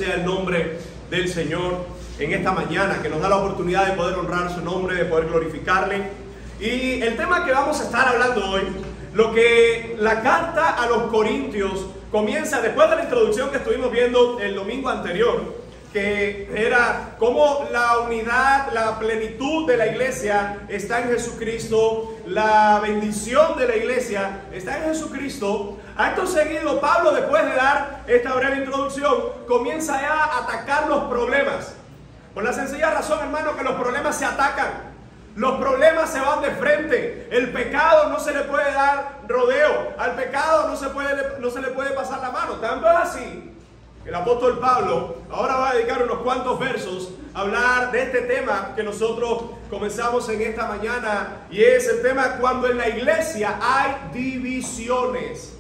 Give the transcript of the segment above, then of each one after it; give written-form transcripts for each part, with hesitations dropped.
sea el nombre del Señor en esta mañana, que nos da la oportunidad de poder honrar su nombre, de poder glorificarle. Y el tema que vamos a estar hablando hoy, lo que la carta a los Corintios comienza después de la introducción que estuvimos viendo el domingo anterior, que era cómo la unidad, la plenitud de la iglesia está en Jesucristo, la bendición de la iglesia está en Jesucristo. Acto seguido, Pablo, después de dar esta breve introducción, comienza ya a atacar los problemas. Por la sencilla razón, hermano, que los problemas se atacan. Los problemas se van de frente. El pecado no se le puede dar rodeo. Al pecado no se le puede pasar la mano. Tanto es así, el apóstol Pablo ahora va a dedicar unos cuantos versos a hablar de este tema que nosotros comenzamos en esta mañana, y es el tema cuando en la iglesia hay divisiones.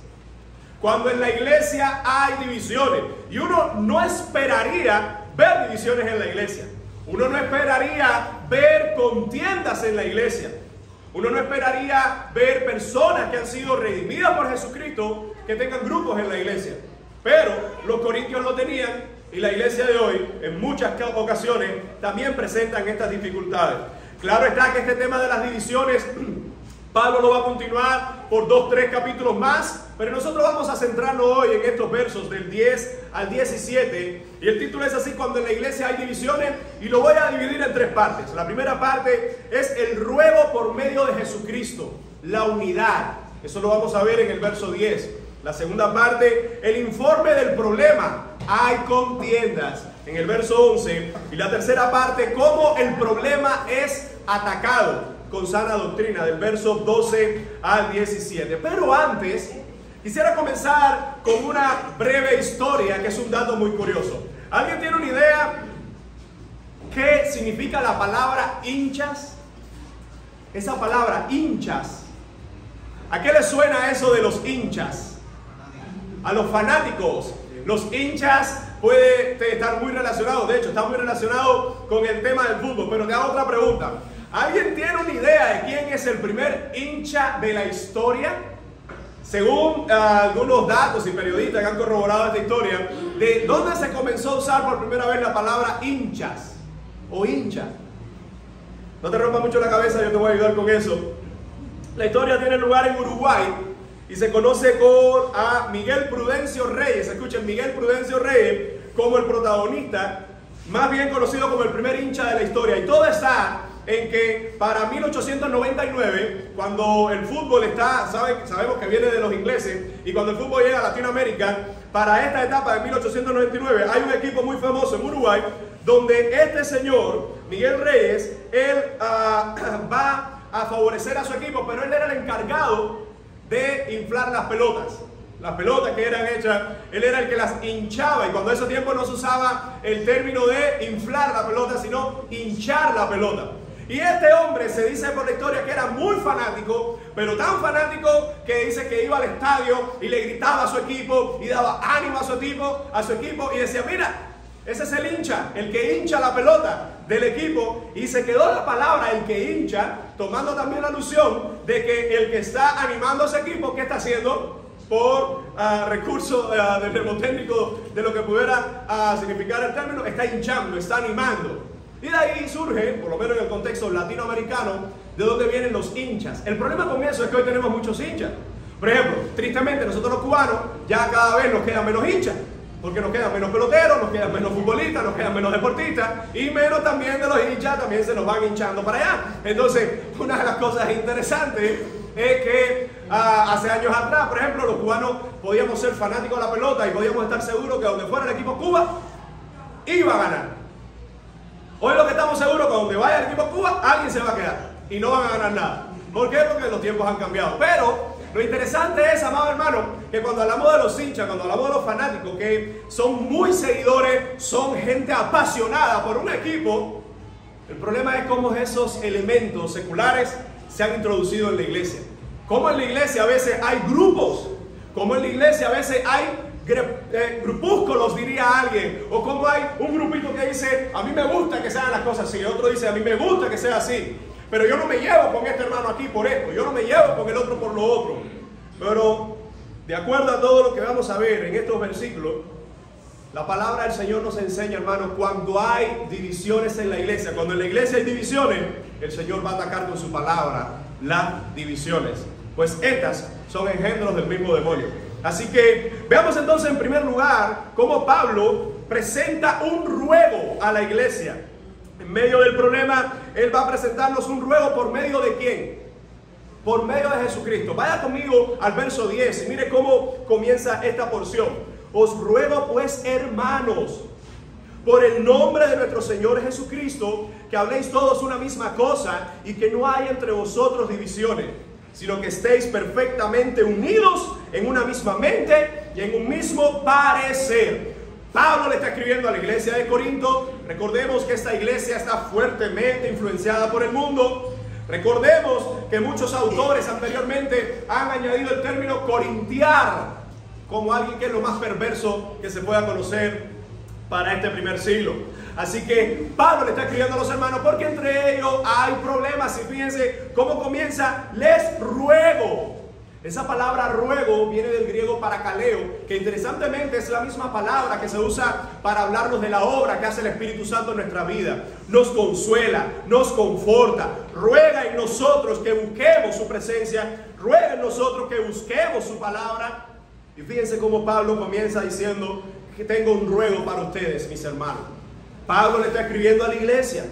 Cuando en la iglesia hay divisiones. Y uno no esperaría ver divisiones en la iglesia. Uno no esperaría ver contiendas en la iglesia. Uno no esperaría ver personas que han sido redimidas por Jesucristo que tengan grupos en la iglesia. Pero los corintios lo tenían, y la iglesia de hoy en muchas ocasiones también presentan estas dificultades. Claro está que este tema de las divisiones Pablo lo va a continuar por 2-3 capítulos más, pero nosotros vamos a centrarnos hoy en estos versos del 10 al 17, y el título es así: cuando en la iglesia hay divisiones, y lo voy a dividir en 3 partes. La primera parte es el ruego por medio de Jesucristo, la unidad. Eso lo vamos a ver en el verso 10. La segunda parte, el informe del problema, hay contiendas, en el verso 11. Y la tercera parte, cómo el problema es atacado con sana doctrina, del verso 12 al 17. Pero antes, quisiera comenzar con una breve historia, que es un dato muy curioso. ¿Alguien tiene una idea qué significa la palabra hinchas? Esa palabra, hinchas. ¿A qué le suena eso de los hinchas? A los fanáticos. Los hinchas puede estar muy relacionados, de hecho está muy relacionado con el tema del fútbol. Pero te hago otra pregunta: ¿alguien tiene una idea de quién es el primer hincha de la historia? Según algunos datos y periodistas que han corroborado esta historia, ¿de dónde se comenzó a usar por primera vez la palabra hinchas o hincha? No te rompas mucho la cabeza, yo te voy a ayudar con eso. La historia tiene lugar en Uruguay y se conoce a Miguel Prudencio Reyes. Escuchen, Miguel Prudencio Reyes como el protagonista, más bien conocido como el primer hincha de la historia. Y todo está en que para 1899, cuando el fútbol sabemos que viene de los ingleses, y cuando el fútbol llega a Latinoamérica, para esta etapa de 1899, hay un equipo muy famoso en Uruguay, donde este señor, Miguel Reyes, él va a favorecer a su equipo, pero él era el encargado de inflar las pelotas. Las pelotas que eran hechas, él era el que las hinchaba, y cuando en ese tiempo no se usaba el término de inflar la pelota, sino hinchar la pelota. Y este hombre se dice por la historia que era muy fanático, pero tan fanático que dice que iba al estadio y le gritaba a su equipo y daba ánimo a su equipo y decía: mira, ese es el hincha, el que hincha la pelota del equipo. Y se quedó la palabra el que hincha, tomando también la alusión de que el que está animando a ese equipo, ¿qué está haciendo? Por recurso del mnemotécnico de lo que pudiera significar el término, está hinchando, está animando. Y de ahí surge, por lo menos en el contexto latinoamericano, de dónde vienen los hinchas. El problema con eso es que hoy tenemos muchos hinchas. Por ejemplo, tristemente nosotros los cubanos ya cada vez nos quedan menos hinchas, porque nos quedan menos peloteros, nos quedan menos futbolistas, nos quedan menos deportistas, y menos también de los hinchas, también se nos van hinchando para allá. Entonces, una de las cosas interesantes es que hace años atrás, por ejemplo, los cubanos podíamos ser fanáticos de la pelota y podíamos estar seguros que donde fuera el equipo Cuba, iba a ganar. Hoy lo que estamos seguros, que donde vaya el equipo Cuba, alguien se va a quedar y no van a ganar nada. ¿Por qué? Porque los tiempos han cambiado. Pero lo interesante es, amado hermano, que cuando hablamos de los hinchas, cuando hablamos de los fanáticos, que son muy seguidores, son gente apasionada por un equipo, el problema es cómo esos elementos seculares se han introducido en la iglesia. Cómo en la iglesia a veces hay grupos, cómo en la iglesia a veces hay grupúsculos, diría alguien, o como hay un grupito que dice: a mí me gusta que sean las cosas así, otro dice: a mí me gusta que sea así, pero yo no me llevo con este hermano aquí por esto, yo no me llevo con el otro por lo otro. Pero de acuerdo a todo lo que vamos a ver en estos versículos, La palabra del Señor nos enseña, hermano, cuando hay divisiones en la iglesia, cuando en la iglesia hay divisiones, el Señor va a atacar con su palabra las divisiones, pues estas son engendros del mismo demonio. Así que veamos entonces en primer lugar cómo Pablo presenta un ruego a la iglesia. En medio del problema, él va a presentarnos un ruego por medio de ¿quién? Por medio de Jesucristo. Vaya conmigo al verso 10 y mire cómo comienza esta porción. Os ruego pues, hermanos, por el nombre de nuestro Señor Jesucristo, que habléis todos una misma cosa y que no haya entre vosotros divisiones, sino que estéis perfectamente unidos en una misma mente y en un mismo parecer. Pablo le está escribiendo a la iglesia de Corinto. Recordemos que esta iglesia está fuertemente influenciada por el mundo. Recordemos que muchos autores anteriormente han añadido el término corintiar como alguien que es lo más perverso que se pueda conocer para este primer siglo. Así que Pablo le está escribiendo a los hermanos porque entre ellos hay problemas. Y fíjense cómo comienza: les ruego. Esa palabra ruego viene del griego parakaleo, que interesantemente es la misma palabra que se usa para hablarnos de la obra que hace el Espíritu Santo en nuestra vida. Nos consuela, nos conforta, ruega en nosotros que busquemos su presencia, ruega en nosotros que busquemos su palabra. Y fíjense cómo Pablo comienza diciendo que tengo un ruego para ustedes, mis hermanos. Pablo le está escribiendo a la iglesia.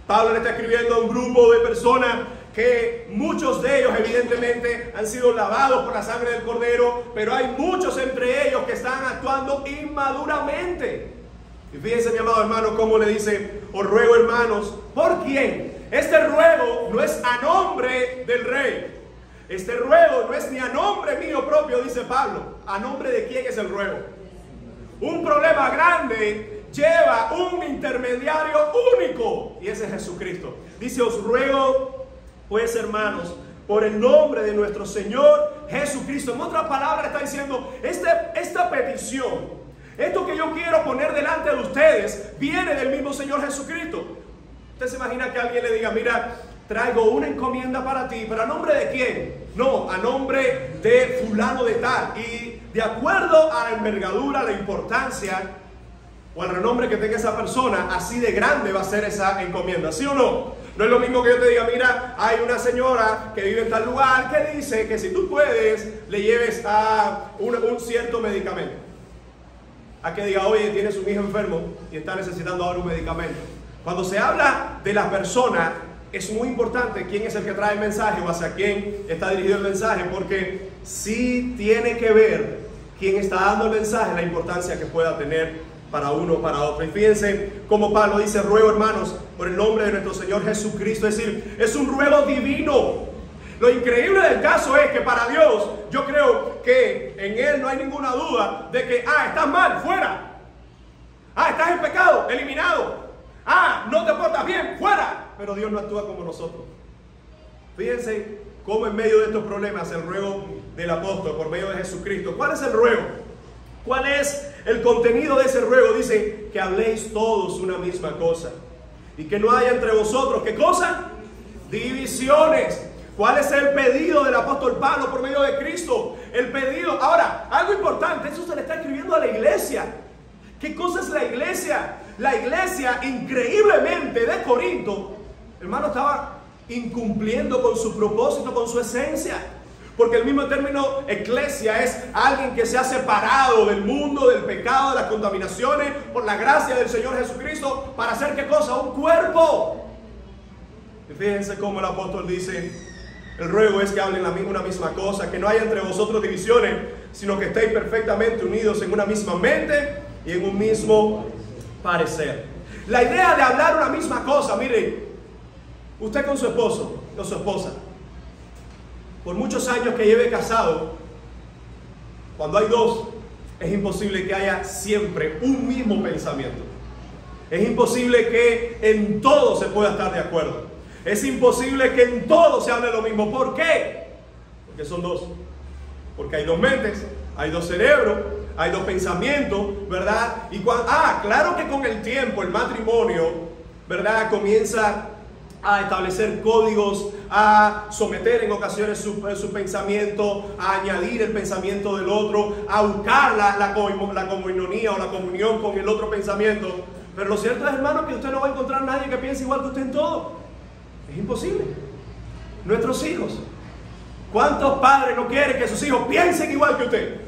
Pablo le está escribiendo a un grupo de personas que muchos de ellos evidentemente han sido lavados por la sangre del Cordero, pero hay muchos entre ellos que están actuando inmaduramente. Y fíjense, mi amado hermano, cómo le dice: os ruego, hermanos. ¿Por quién? Este ruego no es a nombre del rey. Este ruego no es ni a nombre mío propio, dice Pablo. ¿A nombre de quién es el ruego? Un problema grande lleva un intermediario único, y ese es Jesucristo. Dice: os ruego pues, hermanos, por el nombre de nuestro Señor Jesucristo. En otras palabras está diciendo, esta petición, esto que yo quiero poner delante de ustedes, viene del mismo Señor Jesucristo. Usted se imagina que alguien le diga: mira, traigo una encomienda para ti, ¿pero a nombre de quién? No, a nombre de fulano de tal. Y de acuerdo a la envergadura, a la importancia o al renombre que tenga esa persona, así de grande va a ser esa encomienda, ¿sí o no? No es lo mismo que yo te diga: mira, hay una señora que vive en tal lugar que dice que si tú puedes, le lleves a un cierto medicamento. A que diga: oye, tienes un hijo enfermo y está necesitando ahora un medicamento. Cuando se habla de las personas, es muy importante quién es el que trae el mensaje o hacia quién está dirigido el mensaje, porque sí tiene que ver quién está dando el mensaje, la importancia que pueda tener para uno o para otro. Y fíjense cómo Pablo dice: ruego, hermanos, por el nombre de nuestro Señor Jesucristo. Es decir, es un ruego divino. Lo increíble del caso es que para Dios, yo creo que en Él no hay ninguna duda de que, estás mal, fuera. Estás en pecado, eliminado. No te portas bien, fuera. Pero Dios no actúa como nosotros. Fíjense cómo en medio de estos problemas el ruego del apóstol por medio de Jesucristo. ¿Cuál es el ruego? ¿Cuál es el contenido de ese ruego? Dice: que habléis todos una misma cosa y que no haya entre vosotros, ¿qué cosa? Divisiones. ¿Cuál es el pedido del apóstol Pablo por medio de Cristo? El pedido. Ahora, algo importante, eso se le está escribiendo a la iglesia. ¿Qué cosa es la iglesia? La iglesia, increíblemente, de Corinto, hermano, estaba incumpliendo con su propósito, con su esencia. Porque el mismo término eclesia es alguien que se ha separado del mundo, del pecado, de las contaminaciones, por la gracia del Señor Jesucristo, para hacer ¿qué cosa? Un cuerpo. Y fíjense cómo el apóstol dice: el ruego es que hablen una misma cosa, que no haya entre vosotros divisiones, sino que estéis perfectamente unidos en una misma mente y en un mismo parecer. La idea de hablar una misma cosa, mire, usted con su esposo o su esposa, por muchos años que lleve casado, cuando hay dos, es imposible que haya siempre un mismo pensamiento. Es imposible que en todo se pueda estar de acuerdo. Es imposible que en todo se hable lo mismo. ¿Por qué? Porque son dos. Porque hay dos mentes, hay dos cerebros, hay dos pensamientos, ¿verdad? Y claro que con el tiempo el matrimonio, ¿verdad?, comienza a establecer códigos, a someter en ocasiones su pensamiento, a añadir el pensamiento del otro, a buscar la comunionía o la comunión con el otro pensamiento. Pero lo cierto es, hermano, que usted no va a encontrar a nadie que piense igual que usted en todo. Es imposible. Nuestros hijos. ¿Cuántos padres no quieren que sus hijos piensen igual que usted?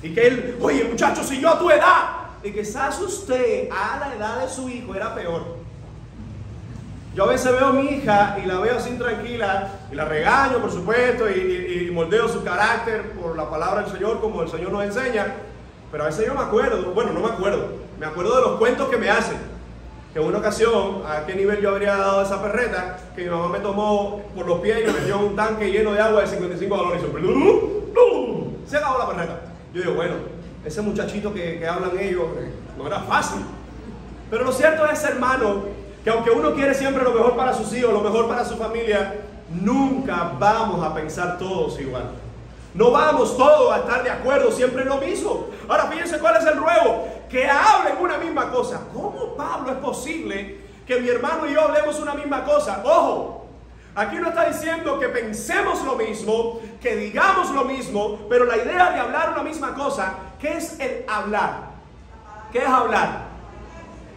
Y que él, oye muchacho, si yo a tu edad, y quizás usted a la edad de su hijo era peor. Yo a veces veo a mi hija y la veo así tranquila y la regaño, por supuesto, y moldeo su carácter por la palabra del Señor como el Señor nos enseña. Pero a veces yo me acuerdo, bueno, no me acuerdo de los cuentos que me hacen. Que en una ocasión, ¿a qué nivel yo habría dado esa perreta? Que mi mamá me tomó por los pies y me metió en un tanque lleno de agua de 55 galones y se acabó la perreta. Yo digo, bueno, ese muchachito que hablan ellos no era fácil. Pero lo cierto es, hermano, que aunque uno quiere siempre lo mejor para sus hijos, lo mejor para su familia, nunca vamos a pensar todos igual. No vamos todos a estar de acuerdo siempre en lo mismo. Ahora fíjense cuál es el ruego: que hablen una misma cosa. ¿Cómo, Pablo, es posible que mi hermano y yo hablemos una misma cosa? Ojo, aquí no está diciendo que pensemos lo mismo, que digamos lo mismo, pero la idea de hablar una misma cosa, ¿qué es el hablar? ¿Qué es hablar?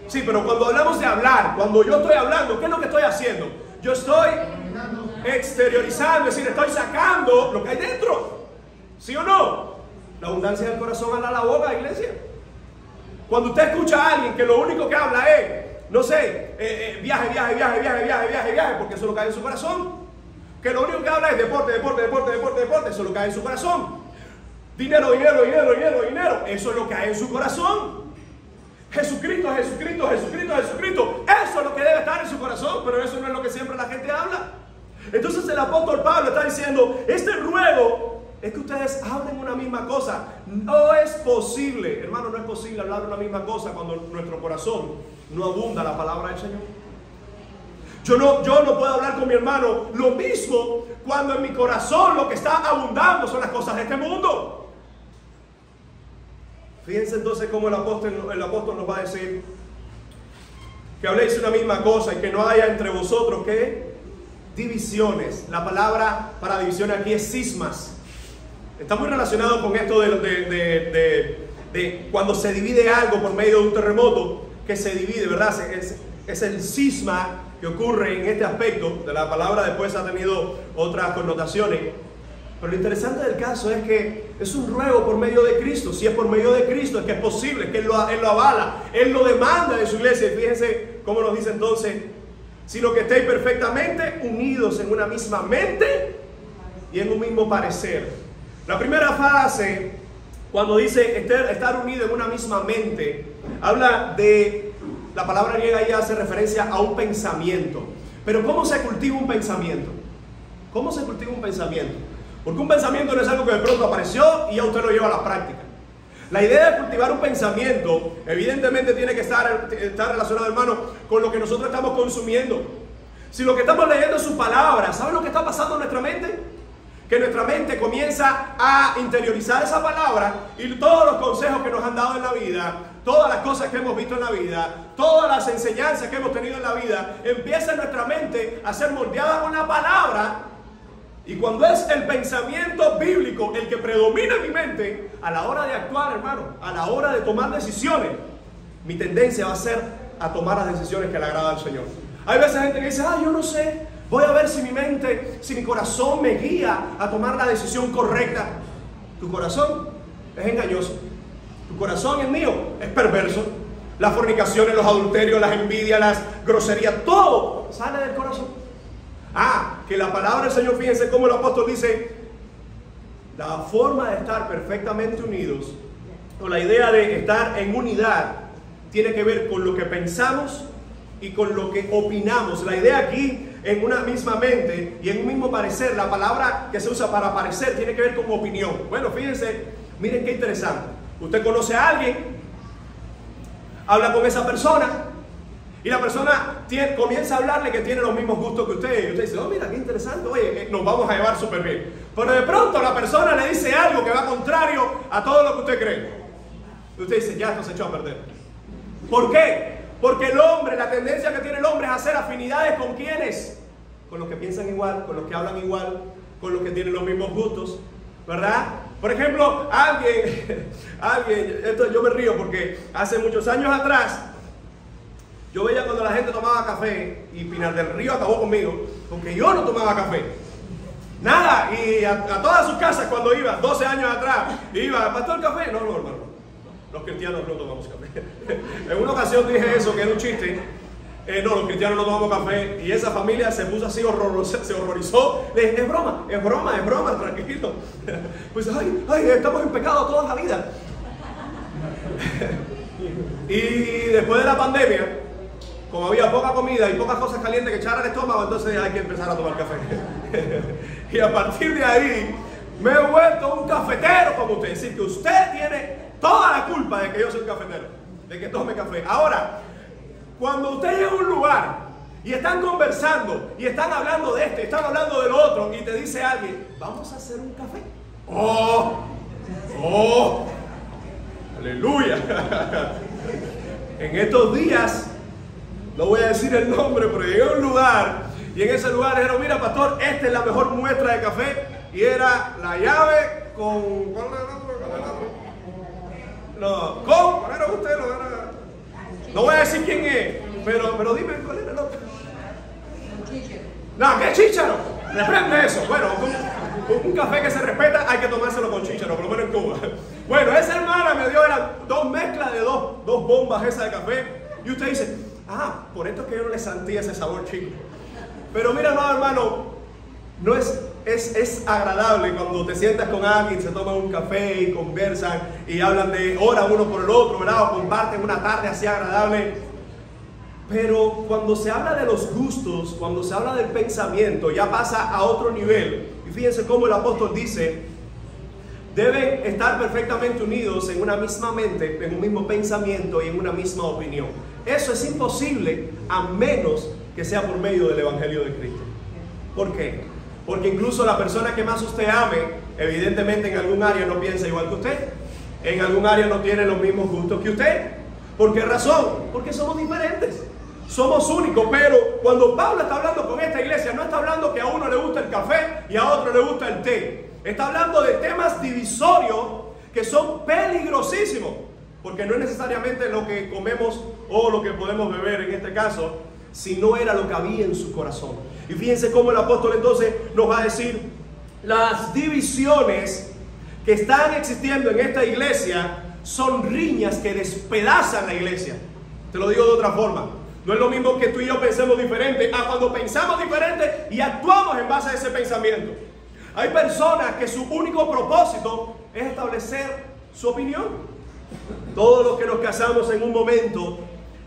Sí, pero cuando hablamos de hablar, cuando yo estoy hablando, ¿qué es lo que estoy haciendo? Yo estoy exteriorizando, es decir, estoy sacando lo que hay dentro. ¿Sí o no? La abundancia del corazón habla la boca, iglesia. Cuando usted escucha a alguien que lo único que habla es, no sé, viaje, porque eso lo cae en su corazón. Que lo único que habla es deporte, eso es lo que hay en su corazón. Dinero, eso es lo que hay en su corazón. Jesucristo, eso es lo que debe estar en su corazón, pero eso no es lo que siempre la gente habla. Entonces el apóstol Pablo está diciendo, este ruego es que ustedes hablen una misma cosa. No es posible, hermano, no es posible hablar una misma cosa cuando nuestro corazón no abunda la palabra del Señor. Yo no puedo hablar con mi hermano lo mismo cuando en mi corazón lo que está abundando son las cosas de este mundo. Fíjense entonces cómo el apóstol nos va a decir que habléis una misma cosa y que no haya entre vosotros, ¿qué? Divisiones. La palabra para división aquí es cismas. Está muy relacionado con esto de cuando se divide algo por medio de un terremoto, que se divide, ¿verdad? Es el cisma que ocurre en este aspecto. De la palabra después ha tenido otras connotaciones. Pero lo interesante del caso es que es un ruego por medio de Cristo. Si es por medio de Cristo es que es posible, es que Él lo avala, Él lo demanda de su iglesia. Y fíjense cómo nos dice entonces, sino que estéis perfectamente unidos en una misma mente y en un mismo parecer. La primera frase, cuando dice estar unido en una misma mente, habla de, la palabra griega ahí hace referencia a un pensamiento. Pero ¿cómo se cultiva un pensamiento? ¿Cómo se cultiva un pensamiento? Porque un pensamiento no es algo que de pronto apareció y ya usted lo lleva a la práctica. La idea de cultivar un pensamiento evidentemente tiene que estar relacionado, hermano, con lo que nosotros estamos consumiendo. Si lo que estamos leyendo es su palabra, ¿saben lo que está pasando en nuestra mente? Que nuestra mente comienza a interiorizar esa palabra y todos los consejos que nos han dado en la vida, todas las cosas que hemos visto en la vida, todas las enseñanzas que hemos tenido en la vida, empieza en nuestra mente a ser moldeada con la palabra. Y cuando es el pensamiento bíblico el que predomina en mi mente, a la hora de actuar, hermano, a la hora de tomar decisiones, mi tendencia va a ser a tomar las decisiones que le agradan al Señor. Hay veces gente que dice, yo no sé, voy a ver si mi mente, si mi corazón me guía a tomar la decisión correcta. Tu corazón es engañoso. Tu corazón y el mío es perverso. Las fornicaciones, los adulterios, las envidias, las groserías, todo sale del corazón. Que la palabra del Señor, fíjense cómo el apóstol dice, la forma de estar perfectamente unidos, o la idea de estar en unidad, tiene que ver con lo que pensamos y con lo que opinamos. La idea aquí, en una misma mente y en un mismo parecer, la palabra que se usa para parecer tiene que ver con opinión. Bueno, fíjense, miren qué interesante. Usted conoce a alguien, habla con esa persona, y la persona comienza a hablarle que tiene los mismos gustos que usted. Y usted dice, mira, qué interesante, oye, nos vamos a llevar súper bien. Pero de pronto la persona le dice algo que va contrario a todo lo que usted cree. Y usted dice, ya esto se echó a perder. ¿Por qué? Porque el hombre, la tendencia que tiene el hombre es hacer afinidades con quienes, con los que piensan igual, con los que hablan igual, con los que tienen los mismos gustos, ¿verdad? Por ejemplo, alguien, esto yo me río porque hace muchos años atrás, yo veía cuando la gente tomaba café, y Pinar del Río acabó conmigo, porque yo no tomaba café. Nada, y a todas sus casas cuando iba, 12 años atrás, iba, ¿pastor café? No, hermano, los cristianos no tomamos café. En una ocasión dije eso, que era un chiste. No, los cristianos no tomamos café, y esa familia se puso así, se horrorizó. Le dije, es broma, tranquilo. Pues, ay, estamos en pecado toda la vida. Y después de la pandemia, como había poca comida y pocas cosas calientes que echar al estómago, entonces hay que empezar a tomar café. Y a partir de ahí, me he vuelto un cafetero como usted. Es decir, que usted tiene toda la culpa de que yo soy un cafetero, de que tome café. Ahora, cuando usted llega a un lugar y están conversando y están hablando de están hablando del otro, y te dice alguien, vamos a hacer un café. ¡Oh! ¡Aleluya! En estos días, no voy a decir el nombre, pero llegué a un lugar y en ese lugar dijeron, mira pastor, esta es la mejor muestra de café, y era la llave con... ¿cuál era el nombre? No, ¿cómo era usted? No voy a decir quién es, pero dime cuál era el otro. No, ¿qué chícharo? Reprende eso. Bueno, un café que se respeta hay que tomárselo con chícharo, por lo menos en Cuba. Bueno, esa hermana me dio, eran dos mezclas de dos bombas esas de café, y usted dice, por esto es que yo no le sentía ese sabor chico. Pero mira, hermano, no es agradable cuando te sientas con alguien, se toman un café y conversan y hablan de hora uno por el otro, ¿verdad? O comparten una tarde así agradable. Pero cuando se habla de los gustos, cuando se habla del pensamiento, ya pasa a otro nivel. Y fíjense cómo el apóstol dice, deben estar perfectamente unidos en una misma mente, en un mismo pensamiento y en una misma opinión. Eso es imposible a menos que sea por medio del Evangelio de Cristo. ¿Por qué? Porque incluso la persona que más usted ame, evidentemente en algún área no piensa igual que usted, en algún área no tiene los mismos gustos que usted. ¿Por qué razón? Porque somos diferentes, somos únicos. Pero cuando Pablo está hablando con esta iglesia, no está hablando que a uno le gusta el café y a otro le gusta el té. Está hablando de temas divisorios que son peligrosísimos, porque no es necesariamente lo que comemos o lo que podemos beber en este caso, sino era lo que había en su corazón. Y fíjense cómo el apóstol entonces nos va a decir, las divisiones que están existiendo en esta iglesia son riñas que despedazan la iglesia. Te lo digo de otra forma, no es lo mismo que tú y yo pensemos diferente a cuando pensamos diferente y actuamos en base a ese pensamiento. Hay personas que su único propósito es establecer su opinión. Todos los que nos casamos en un momento,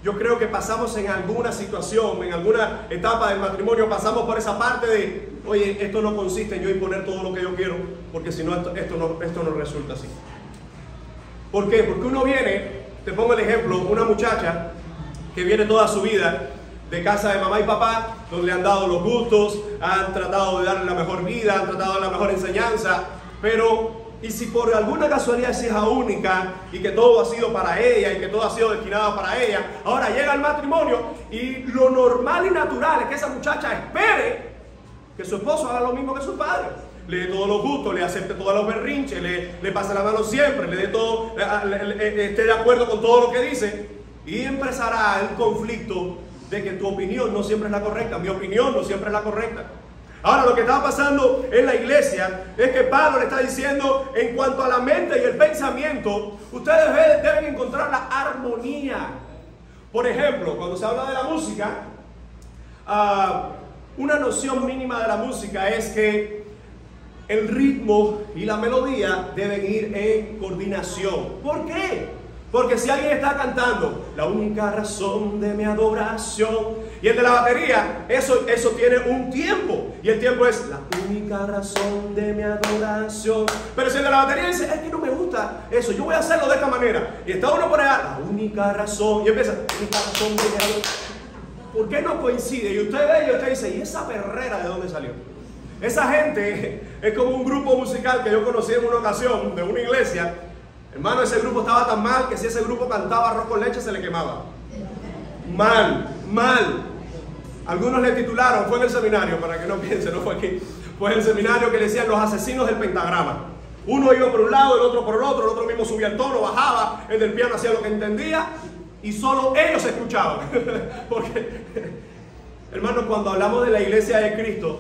yo creo que pasamos en alguna situación, en alguna etapa del matrimonio, pasamos por esa parte de, oye, esto no consiste en yo imponer todo lo que yo quiero, porque si no, esto no resulta así. ¿Por qué? Porque uno viene, te pongo el ejemplo, una muchacha que viene toda su vida de casa de mamá y papá, donde le han dado los gustos, han tratado de darle la mejor vida, han tratado de dar la mejor enseñanza, pero... y si por alguna casualidad es hija única y que todo ha sido para ella y que todo ha sido destinado para ella, ahora llega el matrimonio y lo normal y natural es que esa muchacha espere que su esposo haga lo mismo que su padre. Le dé todos los gustos, le acepte todos los berrinches, le pase la mano siempre, le dé todo, esté de acuerdo con todo lo que dice, y empezará el conflicto de que tu opinión no siempre es la correcta, mi opinión no siempre es la correcta. Ahora lo que está pasando en la iglesia es que Pablo le está diciendo, en cuanto a la mente y el pensamiento, ustedes deben encontrar la armonía. Por ejemplo, cuando se habla de la música, una noción mínima de la música es que el ritmo y la melodía deben ir en coordinación. ¿Por qué? Porque si alguien está cantando la única razón de mi adoración, y el de la batería, eso tiene un tiempo, y el tiempo es la única razón de mi adoración. Pero si el de la batería dice, es que no me gusta eso, yo voy a hacerlo de esta manera, y está uno por allá, la única razón, y empieza, la única razón de mi adoración. ¿Por qué no coincide? Y usted ve y usted dice, ¿y esa perrera de dónde salió? Esa gente es como un grupo musical que yo conocí en una ocasión de una iglesia. Hermano, ese grupo estaba tan mal que si ese grupo cantaba arroz con leche se le quemaba. Mal, mal. Algunos le titularon, fue en el seminario, para que no piensen, no fue aquí, fue en el seminario que le decían los asesinos del pentagrama. Uno iba por un lado, el otro por el otro mismo subía el tono, bajaba, el del piano hacía lo que entendía y solo ellos escuchaban. Porque, hermanos, cuando hablamos de la iglesia de Cristo,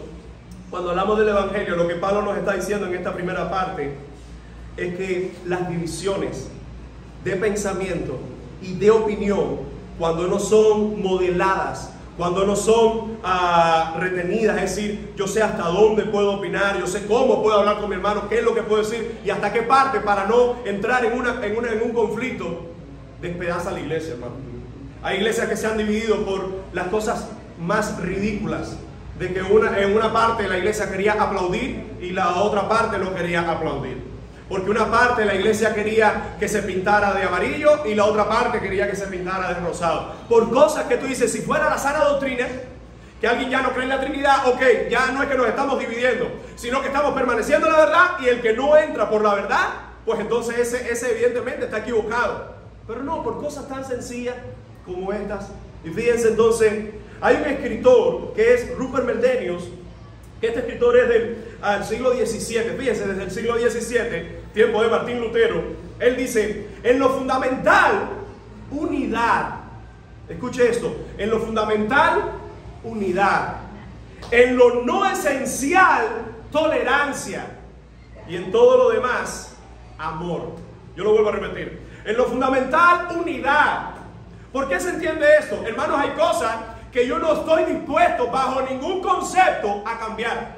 cuando hablamos del Evangelio, lo que Pablo nos está diciendo en esta primera parte es que las divisiones de pensamiento y de opinión, cuando no son modeladas, cuando no son retenidas, es decir, yo sé hasta dónde puedo opinar, yo sé cómo puedo hablar con mi hermano, qué es lo que puedo decir y hasta qué parte para no entrar en un conflicto, despedaza la iglesia, hermano. Hay iglesias que se han dividido por las cosas más ridículas, de que en una parte la iglesia quería aplaudir y la otra parte no quería aplaudir. Porque una parte de la iglesia quería que se pintara de amarillo y la otra parte quería que se pintara de rosado. Por cosas que tú dices, si fuera la sana doctrina, que alguien ya no cree en la Trinidad, ok, ya no es que nos estamos dividiendo, sino que estamos permaneciendo en la verdad y el que no entra por la verdad, pues entonces ese evidentemente está equivocado. Pero no, por cosas tan sencillas como estas. Y fíjense entonces, hay un escritor que es Rupert Meldenius, que este escritor es del siglo XVII, fíjense, desde el siglo XVII, tiempo de Martín Lutero. Él dice, en lo fundamental, unidad. Escuche esto, en lo fundamental, unidad. En lo no esencial, tolerancia. Y en todo lo demás, amor. Yo lo vuelvo a repetir. En lo fundamental, unidad. ¿Por qué se entiende esto? Hermanos, hay cosas que yo no estoy dispuesto bajo ningún concepto a cambiar.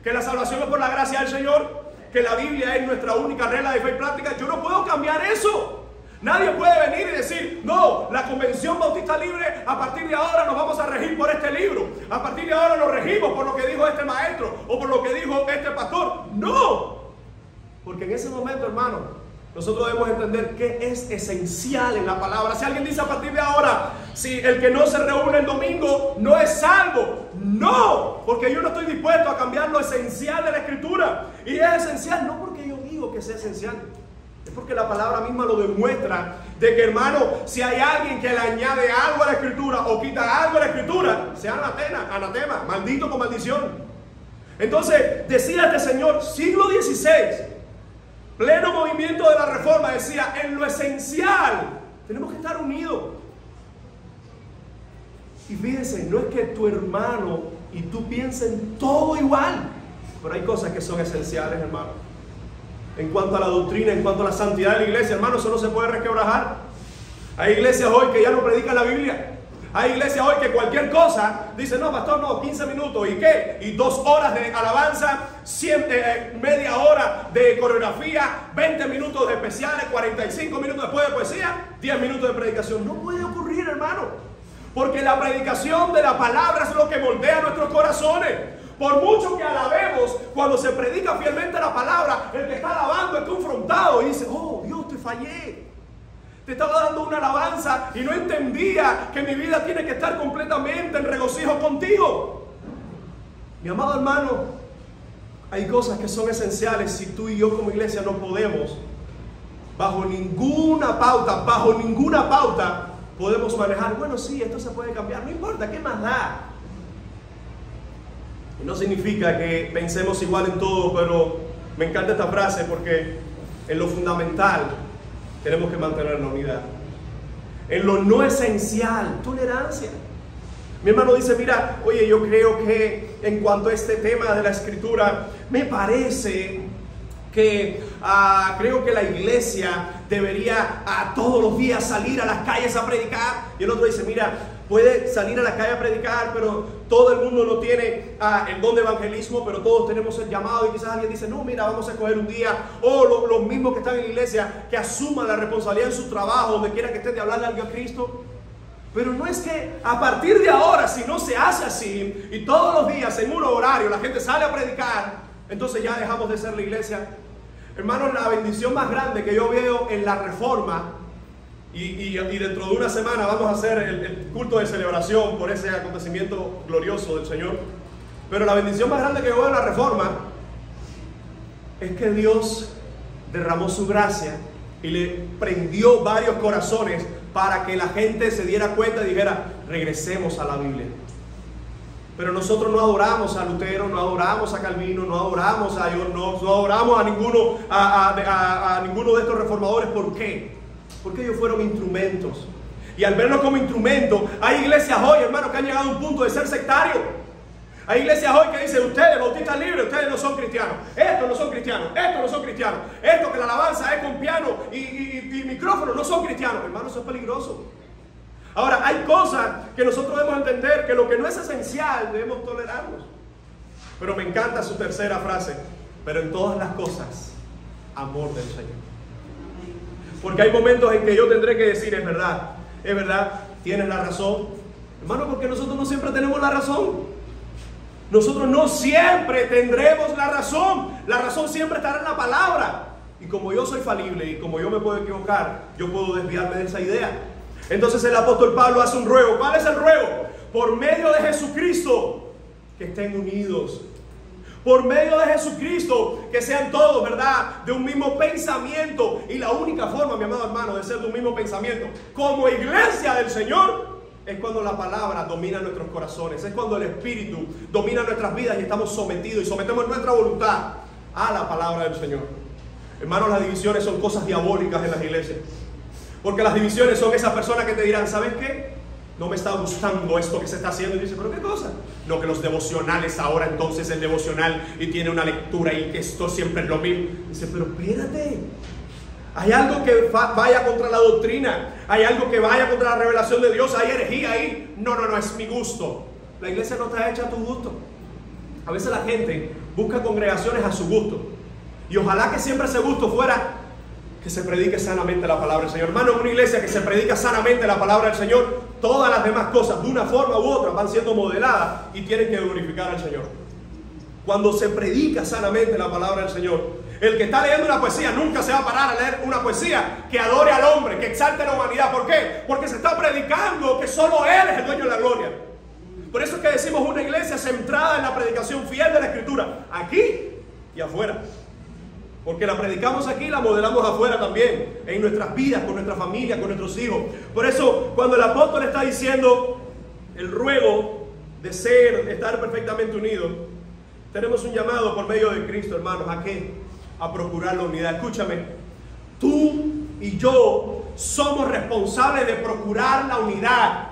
Que la salvación es por la gracia del Señor, que la Biblia es nuestra única regla de fe y práctica. Yo no puedo cambiar eso. Nadie puede venir y decir, no, la Convención Bautista Libre, a partir de ahora nos vamos a regir por este libro. A partir de ahora nos regimos por lo que dijo este maestro o por lo que dijo este pastor. No. Porque en ese momento, hermano, nosotros debemos entender qué es esencial en la palabra. Si alguien dice a partir de ahora, si el que no se reúne el domingo no es salvo, no, porque yo no estoy dispuesto a cambiar lo esencial de la Escritura. Y es esencial no porque yo digo que sea esencial, es porque la palabra misma lo demuestra, de que, hermano, si hay alguien que le añade algo a la Escritura o quita algo a la Escritura, sea anatema, maldito con maldición. Entonces decía este señor, siglo XVI, pleno movimiento de la Reforma, decía, en lo esencial tenemos que estar unidos. Y fíjense, no es que tu hermano y tú piensen todo igual, pero hay cosas que son esenciales, hermano. En cuanto a la doctrina, en cuanto a la santidad de la iglesia, hermano, eso no se puede resquebrajar. Hay iglesias hoy que ya no predican la Biblia. Hay iglesias hoy que cualquier cosa, dice, no, pastor, no, 15 minutos, ¿y qué? Y 2 horas de alabanza, media hora de coreografía, 20 minutos de especiales, 45 minutos después de poesía, 10 minutos de predicación. No puede ocurrir, hermano, porque la predicación de la palabra es lo que moldea nuestros corazones. Por mucho que alabemos, cuando se predica fielmente la palabra, el que está alabando es confrontado y dice, oh, Dios, te fallé. Te estaba dando una alabanza y no entendía que mi vida tiene que estar completamente en regocijo contigo. Mi amado hermano, hay cosas que son esenciales si tú y yo como iglesia no podemos, bajo ninguna pauta, podemos manejar, bueno, sí, esto se puede cambiar, no importa, ¿qué más da? Y no significa que pensemos igual en todo, pero me encanta esta frase porque en lo fundamental tenemos que mantener la unidad. En lo no esencial, tolerancia. Mi hermano dice, mira, oye, yo creo que en cuanto a este tema de la Escritura, me parece que creo que la iglesia debería todos los días salir a las calles a predicar. Y el otro dice, mira, puede salir a la calle a predicar, pero todo el mundo no tiene el don de evangelismo, pero todos tenemos el llamado. Y quizás alguien dice, no, mira, vamos a escoger un día, o los mismos que están en la iglesia, que asuman la responsabilidad en su trabajo, donde quiera que estén, de hablarle algo a Cristo. Pero no es que a partir de ahora, si no se hace así, y todos los días en un horario la gente sale a predicar, entonces ya dejamos de ser la iglesia. Hermanos, la bendición más grande que yo veo en la Reforma, y dentro de una semana vamos a hacer el culto de celebración por ese acontecimiento glorioso del Señor, pero la bendición más grande que yo veo en la Reforma es que Dios derramó su gracia y le prendió varios corazones para que la gente se diera cuenta y dijera, regresemos a la Biblia. Pero nosotros no adoramos a Lutero, no adoramos a Calvino, no adoramos a John Knox, no adoramos a ninguno de estos reformadores. ¿Por qué? Porque ellos fueron instrumentos. Y al verlos como instrumentos, hay iglesias hoy, hermanos, que han llegado a un punto de ser sectarios. Hay iglesias hoy que dicen, ustedes, bautistas libres, ustedes no son cristianos. Estos no son cristianos, estos no son cristianos. Esto que la alabanza es con piano y micrófono, no son cristianos. Hermanos, eso es peligroso. Ahora, hay cosas que nosotros debemos entender, que lo que no es esencial debemos tolerarlos. Pero me encanta su tercera frase, pero en todas las cosas, amor del Señor. Porque hay momentos en que yo tendré que decir, es verdad, tienes la razón. Hermano, porque nosotros no siempre tenemos la razón. Nosotros no siempre tendremos la razón. La razón siempre estará en la palabra. Y como yo soy falible y como yo me puedo equivocar, yo puedo desviarme de esa idea. Entonces el apóstol Pablo hace un ruego. ¿Cuál es el ruego? Por medio de Jesucristo, que estén unidos. Por medio de Jesucristo, que sean todos, ¿verdad?, de un mismo pensamiento. Y la única forma, mi amado hermano, de ser de un mismo pensamiento como iglesia del Señor, es cuando la palabra domina nuestros corazones. Es cuando el Espíritu domina nuestras vidas y estamos sometidos y sometemos nuestra voluntad a la palabra del Señor. Hermanos, las divisiones son cosas diabólicas en las iglesias. Porque las divisiones son esas personas que te dirán, ¿sabes qué? No me está gustando esto que se está haciendo. Y dice, ¿pero qué cosa? No, que los devocionales ahora, entonces el devocional y tiene una lectura y que esto siempre es lo mismo. Dice, pero espérate. Hay algo que vaya contra la doctrina. Hay algo que vaya contra la revelación de Dios. Hay herejía ahí. No, es mi gusto. La iglesia no está hecha a tu gusto. A veces la gente busca congregaciones a su gusto. Y ojalá que siempre ese gusto fuera que se predique sanamente la palabra del Señor. Hermano, en una iglesia que se predica sanamente la palabra del Señor, todas las demás cosas, de una forma u otra, van siendo modeladas y tienen que glorificar al Señor. Cuando se predica sanamente la palabra del Señor, el que está leyendo una poesía nunca se va a parar a leer una poesía que adore al hombre, que exalte la humanidad. ¿Por qué? Porque se está predicando que solo Él es el dueño de la gloria. Por eso es que decimos una iglesia centrada en la predicación fiel de la Escritura, aquí y afuera. Porque la predicamos aquí y la modelamos afuera también, en nuestras vidas, con nuestra familia, con nuestros hijos. Por eso, cuando el apóstol está diciendo el ruego de estar perfectamente unidos, tenemos un llamado por medio de Cristo, hermanos. ¿A qué? A procurar la unidad. Escúchame, tú y yo somos responsables de procurar la unidad.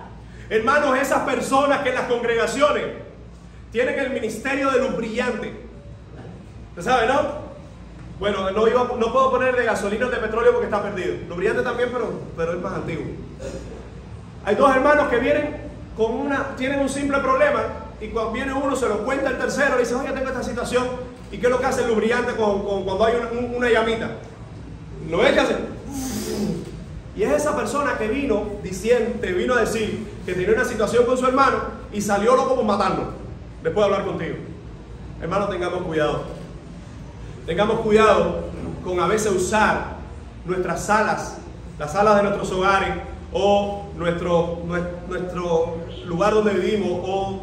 Hermanos, esas personas que en las congregaciones tienen el ministerio de luz brillante. ¿Usted sabe, no? Bueno, no puedo poner de gasolina o de petróleo porque está perdido. Lo brillante también, pero es más antiguo. Hay dos hermanos que vienen tienen un simple problema y cuando viene uno se lo cuenta el tercero y dice, oye, tengo esta situación. ¿Y qué es lo que hace el lubricante cuando hay una llamita? Lo echa así. Y es esa persona que vino a decir que tenía una situación con su hermano y salió loco por matarlo después de hablar contigo. Hermano, tengamos cuidado. Tengamos cuidado con a veces usar nuestras salas, las salas de nuestros hogares o nuestro lugar donde vivimos o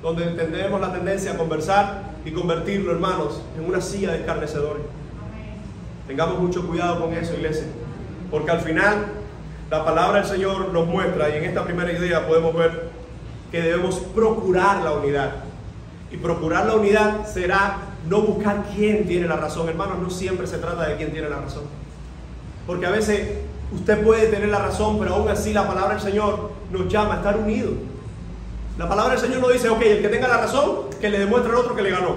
donde tenemos la tendencia a conversar y convertirlo, hermanos, en una silla de escarnecedores. Tengamos mucho cuidado con eso, iglesia, porque al final la palabra del Señor nos muestra, y en esta primera idea podemos ver que debemos procurar la unidad. Y procurar la unidad será no buscar quién tiene la razón. Hermanos, no siempre se trata de quién tiene la razón. Porque a veces usted puede tener la razón, pero aún así la palabra del Señor nos llama a estar unidos. La palabra del Señor no dice, ok, el que tenga la razón, que le demuestre al otro que le ganó.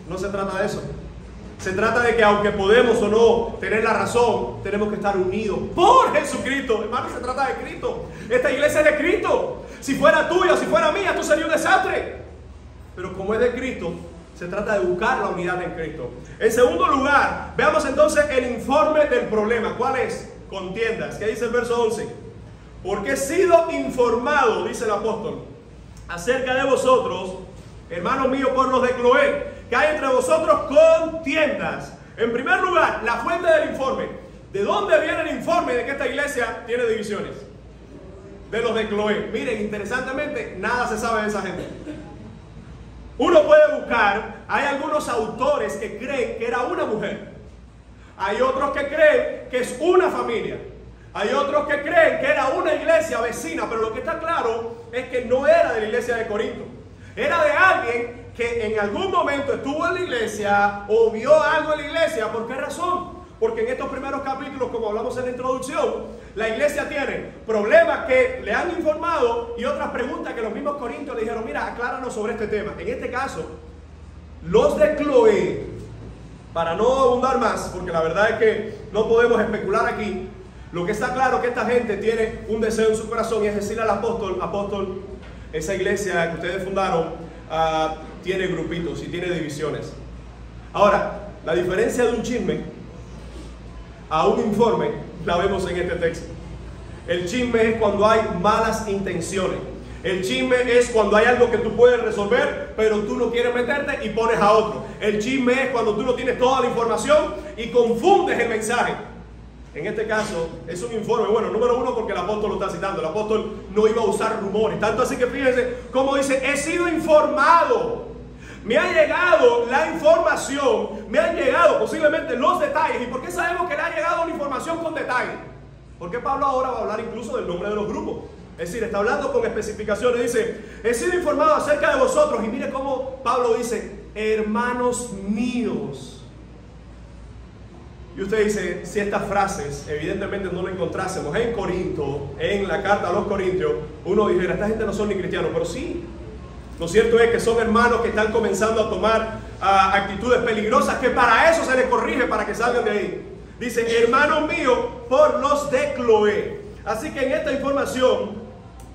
No se trata de eso. Se trata de que aunque podemos o no tener la razón, tenemos que estar unidos por Jesucristo. Hermanos, se trata de Cristo. Esta iglesia es de Cristo. Si fuera tuya o si fuera mía, esto sería un desastre. Pero como es de Cristo, se trata de buscar la unidad en Cristo. En segundo lugar, veamos entonces el informe del problema. ¿Cuál es? Contiendas. ¿Qué dice el verso 11? Porque he sido informado, dice el apóstol, acerca de vosotros, hermanos míos, por los de Cloé, que hay entre vosotros contiendas. En primer lugar, la fuente del informe. ¿De dónde viene el informe de que esta iglesia tiene divisiones? De los de Cloé. Miren, interesantemente, nada se sabe de esa gente. Uno puede buscar, hay algunos autores que creen que era una mujer. Hay otros que creen que es una familia. Hay otros que creen que era una iglesia vecina, pero lo que está claro es que no era de la iglesia de Corinto. Era de alguien que en algún momento estuvo en la iglesia o vio algo en la iglesia. ¿Por qué razón? Porque en estos primeros capítulos, como hablamos en la introducción, la iglesia tiene problemas que le han informado y otras preguntas que los mismos corintios le dijeron: mira, acláranos sobre este tema. En este caso, los de Cloé, para no abundar más, porque la verdad es que no podemos especular aquí, lo que está claro es que esta gente tiene un deseo en su corazón, y es decirle al apóstol: apóstol, esa iglesia que ustedes fundaron tiene grupitos y tiene divisiones. Ahora, la diferencia de un chisme a un informe la vemos en este texto. El chisme es cuando hay malas intenciones. El chisme es cuando hay algo que tú puedes resolver, pero tú no quieres meterte y pones a otro. El chisme es cuando tú no tienes toda la información y confundes el mensaje. En este caso es un informe. Bueno, número uno, porque el apóstol lo está citando. El apóstol no iba a usar rumores. Tanto así que fíjense cómo dice: he sido informado. Me ha llegado la información, me han llegado posiblemente los detalles. ¿Y por qué sabemos que le ha llegado una información con detalles? Porque Pablo ahora va a hablar incluso del nombre de los grupos. Es decir, está hablando con especificaciones. Dice: he sido informado acerca de vosotros. Y mire cómo Pablo dice: hermanos míos. Y usted dice, si estas frases evidentemente no las encontrásemos en Corinto, en la carta a los Corintios, uno dijera: esta gente no son ni cristianos. Pero sí, lo cierto es que son hermanos que están comenzando a tomar actitudes peligrosas, que para eso se les corrige, para que salgan de ahí. Dice: hermanos míos, por los de Cloé. Así que en esta información,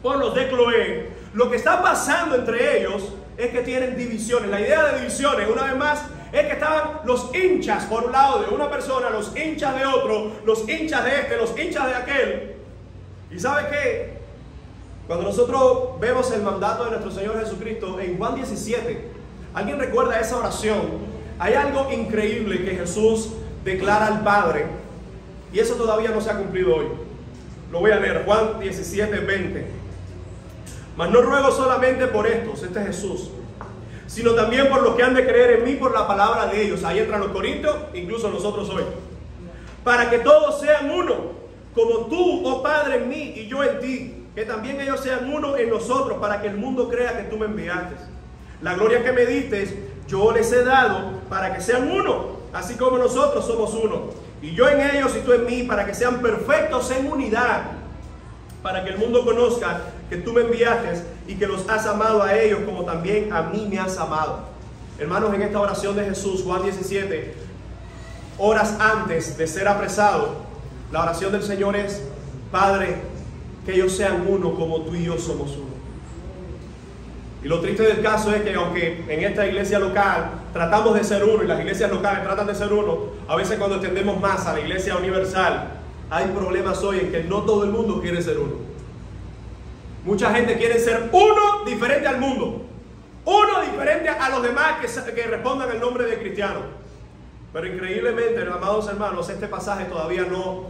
por los de Cloé, lo que está pasando entre ellos es que tienen divisiones. La idea de divisiones, una vez más, es que estaban los hinchas por un lado de una persona, los hinchas de otro, los hinchas de este, los hinchas de aquel. ¿Y sabe qué? Cuando nosotros vemos el mandato de nuestro Señor Jesucristo en Juan 17, ¿alguien recuerda esa oración? Hay algo increíble que Jesús declara al Padre, y eso todavía no se ha cumplido hoy. Lo voy a leer, Juan 17, 20. Mas no ruego solamente por estos, este es Jesús, sino también por los que han de creer en mí por la palabra de ellos. Ahí entran los corintios, incluso nosotros hoy. Para que todos sean uno, como tú, oh Padre, en mí y yo en ti, que también ellos sean uno en nosotros, para que el mundo crea que tú me enviaste. La gloria que me diste, yo les he dado, para que sean uno, así como nosotros somos uno. Y yo en ellos y tú en mí, para que sean perfectos en unidad, para que el mundo conozca que tú me enviaste y que los has amado a ellos como también a mí me has amado. Hermanos, en esta oración de Jesús, Juan 17, horas antes de ser apresado, la oración del Señor es: Padre, que ellos sean uno como tú y yo somos uno. Y lo triste del caso es que aunque en esta iglesia local tratamos de ser uno, y las iglesias locales tratan de ser uno, a veces cuando extendemos más a la iglesia universal, hay problemas hoy en que no todo el mundo quiere ser uno. Mucha gente quiere ser uno diferente al mundo, uno diferente a los demás que respondan el nombre de cristiano. Pero increíblemente, amados hermanos, este pasaje todavía no,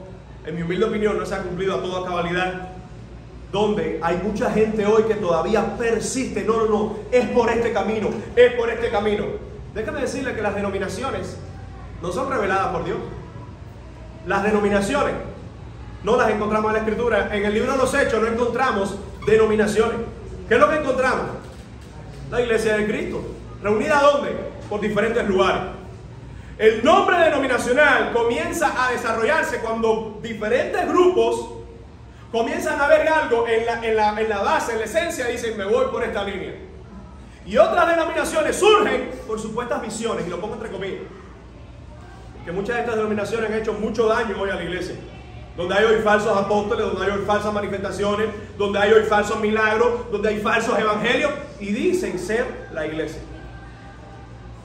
en mi humilde opinión, no se ha cumplido a toda cabalidad. Donde hay mucha gente hoy que todavía persiste: no, es por este camino, es por este camino. Déjame decirle que las denominaciones no son reveladas por Dios. Las denominaciones no las encontramos en la Escritura. En el libro de los Hechos no encontramos denominaciones. ¿Qué es lo que encontramos? La iglesia de Cristo. ¿Reunida dónde? Por diferentes lugares. El nombre denominacional comienza a desarrollarse cuando diferentes grupos comienzan a ver algo en la base, en la esencia, y dicen: me voy por esta línea. Y otras denominaciones surgen por supuestas visiones, y lo pongo entre comillas, que muchas de estas denominaciones han hecho mucho daño hoy a la iglesia. Donde hay hoy falsos apóstoles, donde hay hoy falsas manifestaciones, donde hay hoy falsos milagros, donde hay falsos evangelios, y dicen ser la iglesia.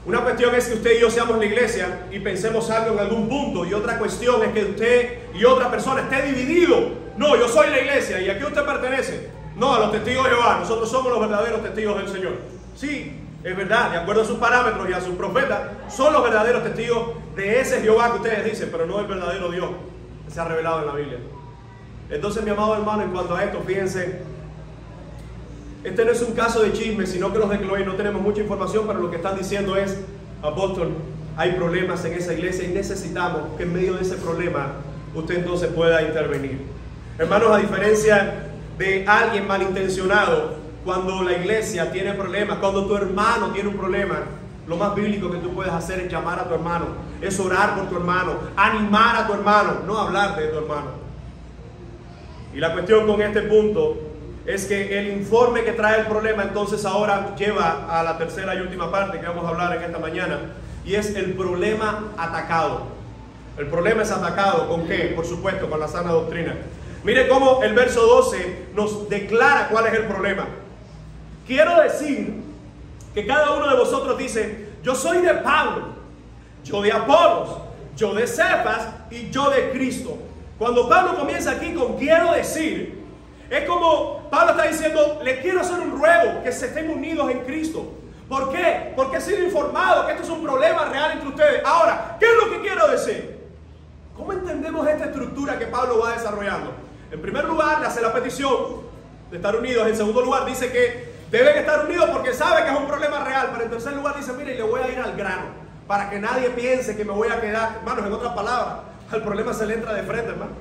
Una cuestión es que usted y yo seamos la iglesia y pensemos algo en algún punto, y otra cuestión es que usted y otra persona esté dividido. No, yo soy la iglesia, ¿y a qué usted pertenece? No, a los testigos de Jehová. Nosotros somos los verdaderos testigos del Señor. Sí, es verdad, de acuerdo a sus parámetros y a sus profetas, son los verdaderos testigos de ese Jehová que ustedes dicen, pero no el verdadero Dios que se ha revelado en la Biblia. Entonces, mi amado hermano, en cuanto a esto, fíjense, este no es un caso de chisme, sino que los de Cloé no tenemos mucha información, pero lo que están diciendo es: apóstol, hay problemas en esa iglesia y necesitamos que en medio de ese problema usted entonces pueda intervenir. Hermanos, a diferencia de alguien malintencionado, cuando la iglesia tiene problemas, cuando tu hermano tiene un problema, lo más bíblico que tú puedes hacer es llamar a tu hermano, es orar por tu hermano, animar a tu hermano, no hablarte de tu hermano. Y la cuestión con este punto es que el informe que trae el problema entonces ahora lleva a la tercera y última parte que vamos a hablar en esta mañana, y es el problema atacado. El problema es atacado, ¿con qué? Por supuesto, con la sana doctrina. Mire cómo el verso 12 nos declara cuál es el problema. Quiero decir que cada uno de vosotros dice: yo soy de Pablo, yo de Apolos, yo de Cefas y yo de Cristo. Cuando Pablo comienza aquí con quiero decir, es como Pablo está diciendo: le quiero hacer un ruego que se estén unidos en Cristo. ¿Por qué? Porque he sido informado que esto es un problema real entre ustedes. Ahora, ¿qué es lo que quiero decir? ¿Cómo entendemos esta estructura que Pablo va desarrollando? En primer lugar, le hace la petición de estar unidos. En segundo lugar, dice que deben estar unidos porque sabe que es un problema real. Pero en tercer lugar dice: mire, le voy a ir al grano, para que nadie piense que me voy a quedar. Hermanos, en otras palabras, al problema se le entra de frente, hermano.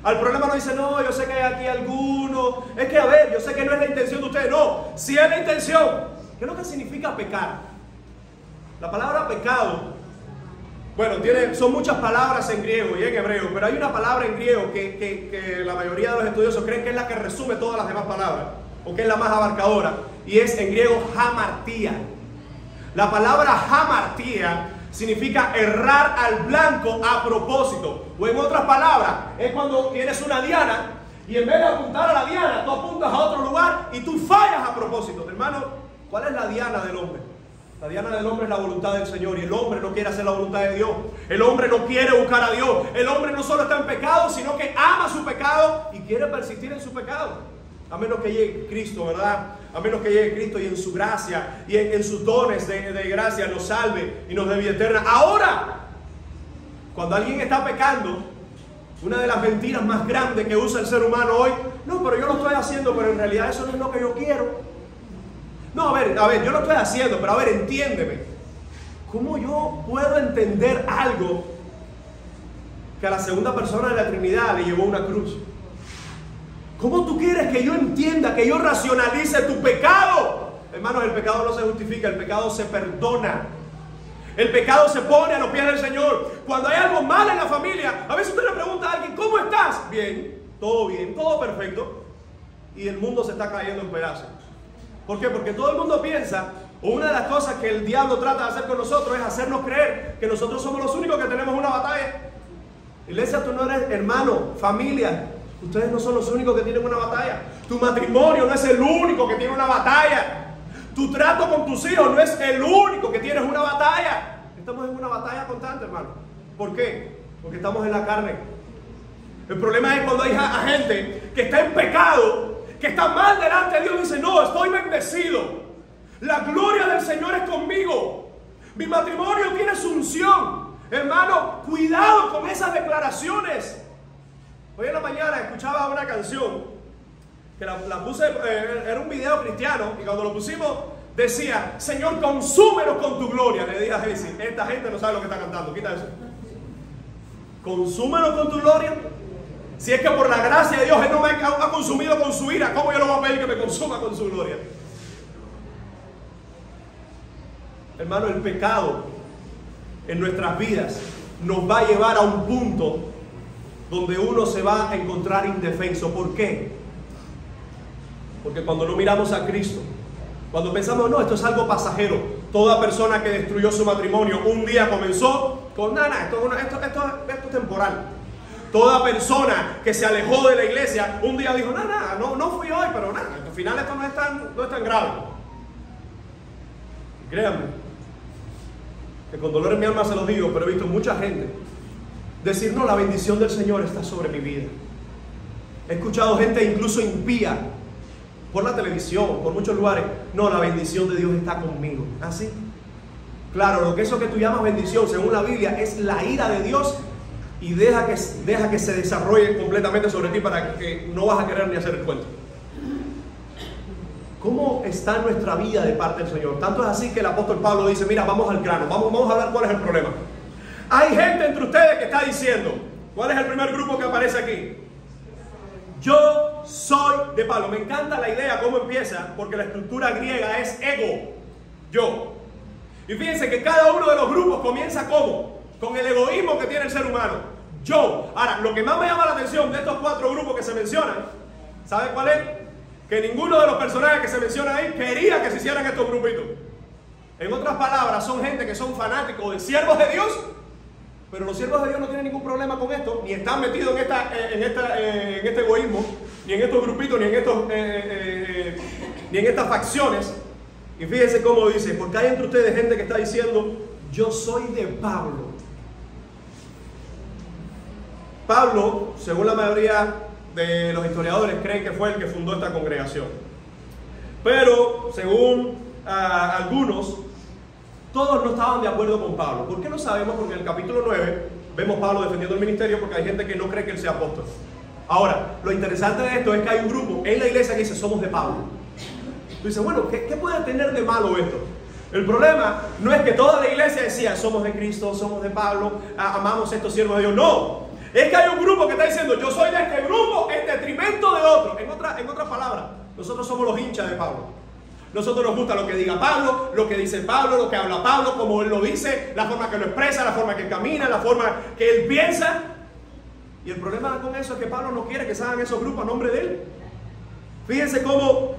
Al problema no dice: no, yo sé que hay aquí algunos. Es que, a ver, yo sé que no es la intención de ustedes. No, si es la intención. ¿Qué es lo que significa pecar? La palabra pecado, bueno, son muchas palabras en griego y en hebreo, pero hay una palabra en griego que la mayoría de los estudiosos creen que es la que resume todas las demás palabras, o que es la más abarcadora, y es en griego hamartía. La palabra hamartía significa errar al blanco a propósito, o en otras palabras, es cuando tienes una diana y en vez de apuntar a la diana, tú apuntas a otro lugar y tú fallas a propósito. Hermano, ¿cuál es la diana del hombre? La diana del hombre es la voluntad del Señor, y el hombre no quiere hacer la voluntad de Dios. El hombre no quiere buscar a Dios. El hombre no solo está en pecado, sino que ama su pecado y quiere persistir en su pecado. A menos que llegue Cristo, ¿verdad? A menos que llegue Cristo y en su gracia y en sus dones de gracia nos salve y nos dé vida eterna. Ahora, cuando alguien está pecando, una de las mentiras más grandes que usa el ser humano hoy: no, pero yo lo estoy haciendo, pero en realidad eso no es lo que yo quiero. No, a ver, yo lo estoy haciendo, pero a ver, entiéndeme. ¿Cómo yo puedo entender algo que a la segunda persona de la Trinidad le llevó una cruz? ¿Cómo tú quieres que yo entienda, que yo racionalice tu pecado? Hermanos, el pecado no se justifica, el pecado se perdona. El pecado se pone a los pies del Señor. Cuando hay algo mal en la familia, a veces usted le pregunta a alguien: ¿cómo estás? Bien, todo perfecto. Y el mundo se está cayendo en pedazos. ¿Por qué? Porque todo el mundo piensa, o una de las cosas que el diablo trata de hacer con nosotros es hacernos creer que nosotros somos los únicos que tenemos una batalla. Iglesia, tú no eres hermano, familia. Ustedes no son los únicos que tienen una batalla. Tu matrimonio no es el único que tiene una batalla. Tu trato con tus hijos no es el único que tienes una batalla. Estamos en una batalla constante, hermano. ¿Por qué? Porque estamos en la carne. El problema es cuando hay gente que está en pecado, que está mal delante de Dios, y dice: no, estoy bendecido, la gloria del Señor es conmigo, mi matrimonio tiene su unción. Hermano, cuidado con esas declaraciones. Hoy en la mañana escuchaba una canción que la puse, era un video cristiano, y cuando lo pusimos decía: Señor, consúmenos con tu gloria. Le dije a Jesús: esta gente no sabe lo que está cantando, quita eso. Consúmenos con tu gloria. Si es que por la gracia de Dios Él no me ha consumido con su ira, ¿cómo yo le voy a pedir que me consuma con su gloria? Hermano, el pecado en nuestras vidas nos va a llevar a un punto donde uno se va a encontrar indefenso. ¿Por qué? Porque cuando no miramos a Cristo, cuando pensamos: no, esto es algo pasajero. Toda persona que destruyó su matrimonio un día comenzó con nada, esto es temporal. Toda persona que se alejó de la iglesia un día dijo: no fui hoy, pero nada, al final esto no es tan grave. Créanme que con dolor en mi alma se los digo, pero he visto mucha gente decir: no, la bendición del Señor está sobre mi vida. He escuchado gente incluso impía por la televisión, por muchos lugares: no, la bendición de Dios está conmigo. ¿Así? Claro, lo que eso que tú llamas bendición, según la Biblia, es la ira de Dios, y deja que se desarrolle completamente sobre ti, para que no vas a querer ni hacer el cuento. ¿Cómo está nuestra vida de parte del Señor? Tanto es así que el apóstol Pablo dice: mira, vamos al grano, vamos a hablar cuál es el problema. Hay gente entre ustedes que está diciendo: ¿Cuál es el primer grupo que aparece aquí? Yo soy de Pablo. Me encanta la idea cómo empieza, porque la estructura griega es ego, yo. Y fíjense que cada uno de los grupos comienza ¿cómo? Con el egoísmo que tiene el ser humano. Yo. Ahora, lo que más me llama la atención de estos 4 grupos que se mencionan, ¿saben cuál es? Que ninguno de los personajes que se mencionan ahí quería que se hicieran estos grupitos. En otras palabras, son gente que son fanáticos de siervos de Dios, pero los siervos de Dios no tienen ningún problema con esto, ni están metidos en este egoísmo, ni en estos grupitos, ni en estas facciones. Y fíjense cómo dice, porque hay entre ustedes gente que está diciendo, yo soy de Pablo. Pablo, según la mayoría de los historiadores, creen que fue el que fundó esta congregación. Pero, según algunos, todos no estaban de acuerdo con Pablo. ¿Por qué no sabemos? Porque en el capítulo 9 vemos a Pablo defendiendo el ministerio, porque hay gente que no cree que él sea apóstol. Ahora, lo interesante de esto es que hay un grupo en la iglesia que dice, somos de Pablo. Tú dices, bueno, ¿qué puede tener de malo esto? El problema no es que toda la iglesia decía, somos de Cristo, somos de Pablo, amamos a estos siervos de Dios. No, es que hay un grupo que está diciendo, yo soy de este grupo en detrimento de otro. En otras palabras, nosotros somos los hinchas de Pablo. Nosotros nos gusta lo que diga Pablo, lo que dice Pablo, lo que habla Pablo, como él lo dice, la forma que lo expresa, la forma que camina, la forma que él piensa. Y el problema con eso es que Pablo no quiere que se hagan esos grupos a nombre de él. Fíjense cómo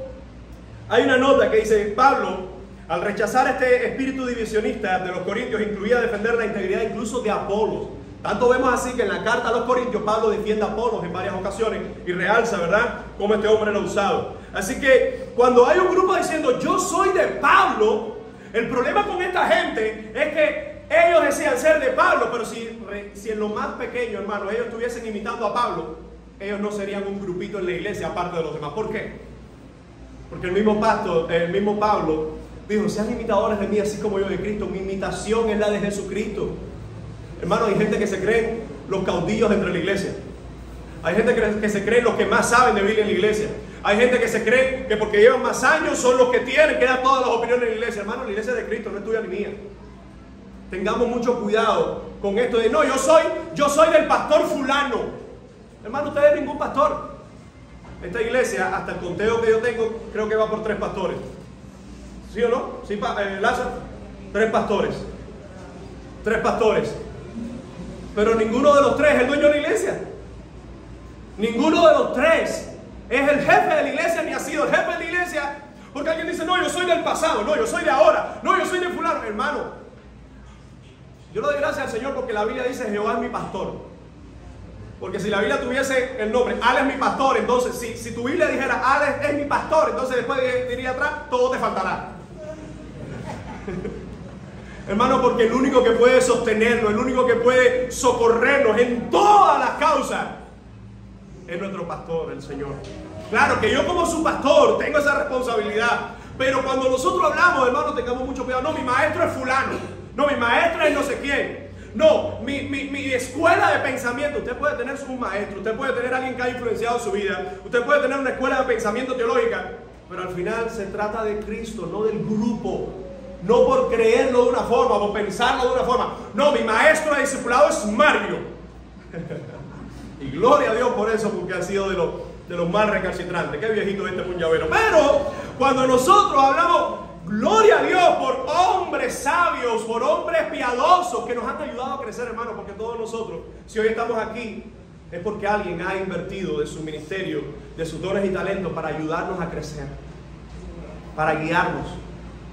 hay una nota que dice, Pablo, al rechazar este espíritu divisionista de los corintios, incluía defender la integridad incluso de Apolos. Tanto vemos así que en la carta a los corintios Pablo defiende a Apolos en varias ocasiones y realza, ¿verdad?, cómo este hombre era usado. Así que cuando hay un grupo diciendo yo soy de Pablo, el problema con esta gente es que ellos decían ser de Pablo, pero si en lo más pequeño, hermano, ellos estuviesen imitando a Pablo, ellos no serían un grupito en la iglesia aparte de los demás. ¿Por qué? Porque el mismo Pablo dijo, sean imitadores de mí así como yo de Cristo. Mi imitación es la de Jesucristo. Hermano, hay gente que se creen los caudillos dentro de la iglesia. Hay gente que se creen los que más saben de Biblia en la iglesia. Hay gente que se cree que porque llevan más años son los que tienen que dar todas las opiniones en la iglesia. Hermano, la iglesia es de Cristo, no es tuya ni mía. Tengamos mucho cuidado con esto de, no, yo soy del pastor fulano. Hermano, usted es ningún pastor. Esta iglesia, hasta el conteo que yo tengo, creo que va por 3 pastores. ¿Sí o no? ¿Sí, Lázaro? 3 pastores. 3 pastores. Pero ninguno de los 3 es el dueño de la iglesia. Ninguno de los 3 es el jefe de la iglesia, ni ha sido el jefe de la iglesia. Porque alguien dice, no, yo soy del pasado, no, yo soy de ahora, no, yo soy de fulano. Hermano, yo le doy gracias al Señor porque la Biblia dice, Jehová es mi pastor. Porque si la Biblia tuviese el nombre, Al es mi pastor, entonces si tu Biblia dijera, Al es mi pastor, entonces después diría atrás, todo te faltará. Hermano, porque el único que puede sostenernos, el único que puede socorrernos en todas las causas, es nuestro pastor, el Señor. Claro que yo como su pastor tengo esa responsabilidad, pero cuando nosotros hablamos, hermano, tengamos mucho cuidado. No, mi maestro es fulano, no, mi maestro es no sé quién, no, mi escuela de pensamiento. Usted puede tener un maestro, usted puede tener alguien que ha influenciado su vida, usted puede tener una escuela de pensamiento teológica, pero al final se trata de Cristo, no del grupo. No por creerlo de una forma, por pensarlo de una forma. No, mi maestro de discipulado es Mario. Y gloria a Dios por eso, porque ha sido de los más recalcitrantes. Qué viejito este puñavero. Pero cuando nosotros hablamos, gloria a Dios por hombres sabios, por hombres piadosos que nos han ayudado a crecer, hermano, porque todos nosotros, si hoy estamos aquí, es porque alguien ha invertido de su ministerio, de sus dones y talentos para ayudarnos a crecer, para guiarnos,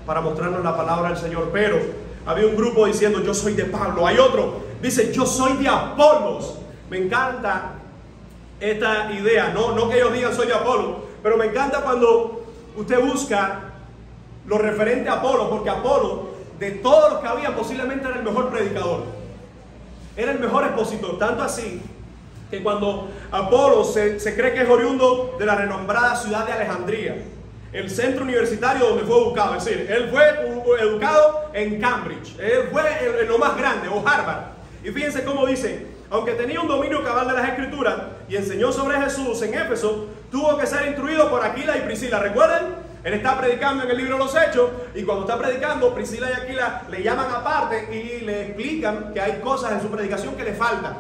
para mostrarnos la palabra del Señor. Pero había un grupo diciendo, yo soy de Pablo. Hay otro, dice, yo soy de Apolos. Me encanta esta idea, no que ellos digan soy de Apolo, pero me encanta cuando usted busca lo referente a Apolo, porque Apolo, de todos los que había, posiblemente era el mejor predicador, era el mejor expositor, tanto así que cuando Apolo se cree que es oriundo de la renombrada ciudad de Alejandría, el centro universitario donde fue educado. Es decir, él fue educado en Cambridge, él fue en lo más grande, o Harvard. Y fíjense cómo dice, aunque tenía un dominio cabal de las Escrituras y enseñó sobre Jesús en Éfeso, tuvo que ser instruido por Aquila y Priscila. ¿Recuerdan? Él está predicando en el libro de los Hechos, y cuando está predicando, Priscila y Aquila le llaman aparte y le explican que hay cosas en su predicación que le faltan,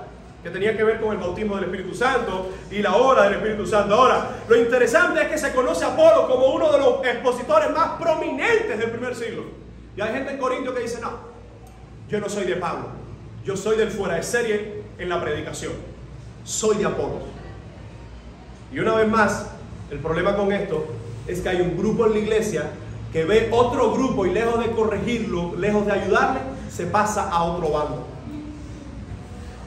que tenía que ver con el bautismo del Espíritu Santo y la obra del Espíritu Santo. Ahora, lo interesante es que se conoce a Apolo como uno de los expositores más prominentes del primer siglo. Y hay gente en Corintio que dice, no, yo no soy de Pablo, yo soy del fuera de serie en la predicación, soy de Apolo. Y una vez más, el problema con esto es que hay un grupo en la iglesia que ve otro grupo y lejos de corregirlo, lejos de ayudarle, se pasa a otro bando.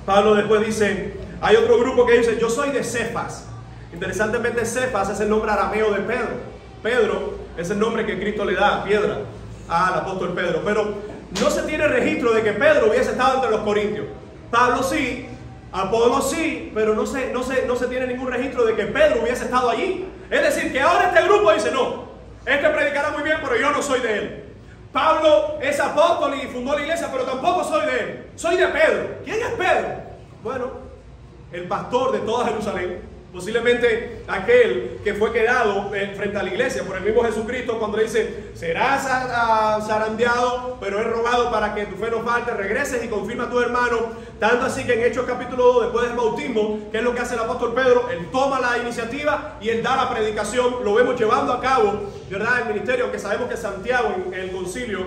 Pablo después dice, hay otro grupo que dice, yo soy de Cefas. Interesantemente, Cefas es el nombre arameo de Pedro. Pedro es el nombre que Cristo le da, piedra, al apóstol Pedro. Pero no se tiene registro de que Pedro hubiese estado entre los corintios. Pablo sí, Apolo sí, pero no se tiene ningún registro de que Pedro hubiese estado allí. Es decir, que ahora este grupo dice, no, este predicará muy bien, pero yo no soy de él. Pablo es apóstol y fundó la iglesia, pero tampoco soy de él. Soy de Pedro. ¿Quién es Pedro? Bueno, el pastor de toda Jerusalén, posiblemente aquel que fue quedado frente a la iglesia por el mismo Jesucristo cuando le dice, serás zarandeado, pero he rogado para que tu fe no falte, regreses y confirma a tu hermano. Tanto así que en Hechos capítulo 2, después del bautismo, ¿qué es lo que hace el apóstol Pedro? Él toma la iniciativa y él da la predicación. Lo vemos llevando a cabo, ¿verdad?, el ministerio, aunque sabemos que Santiago en el concilio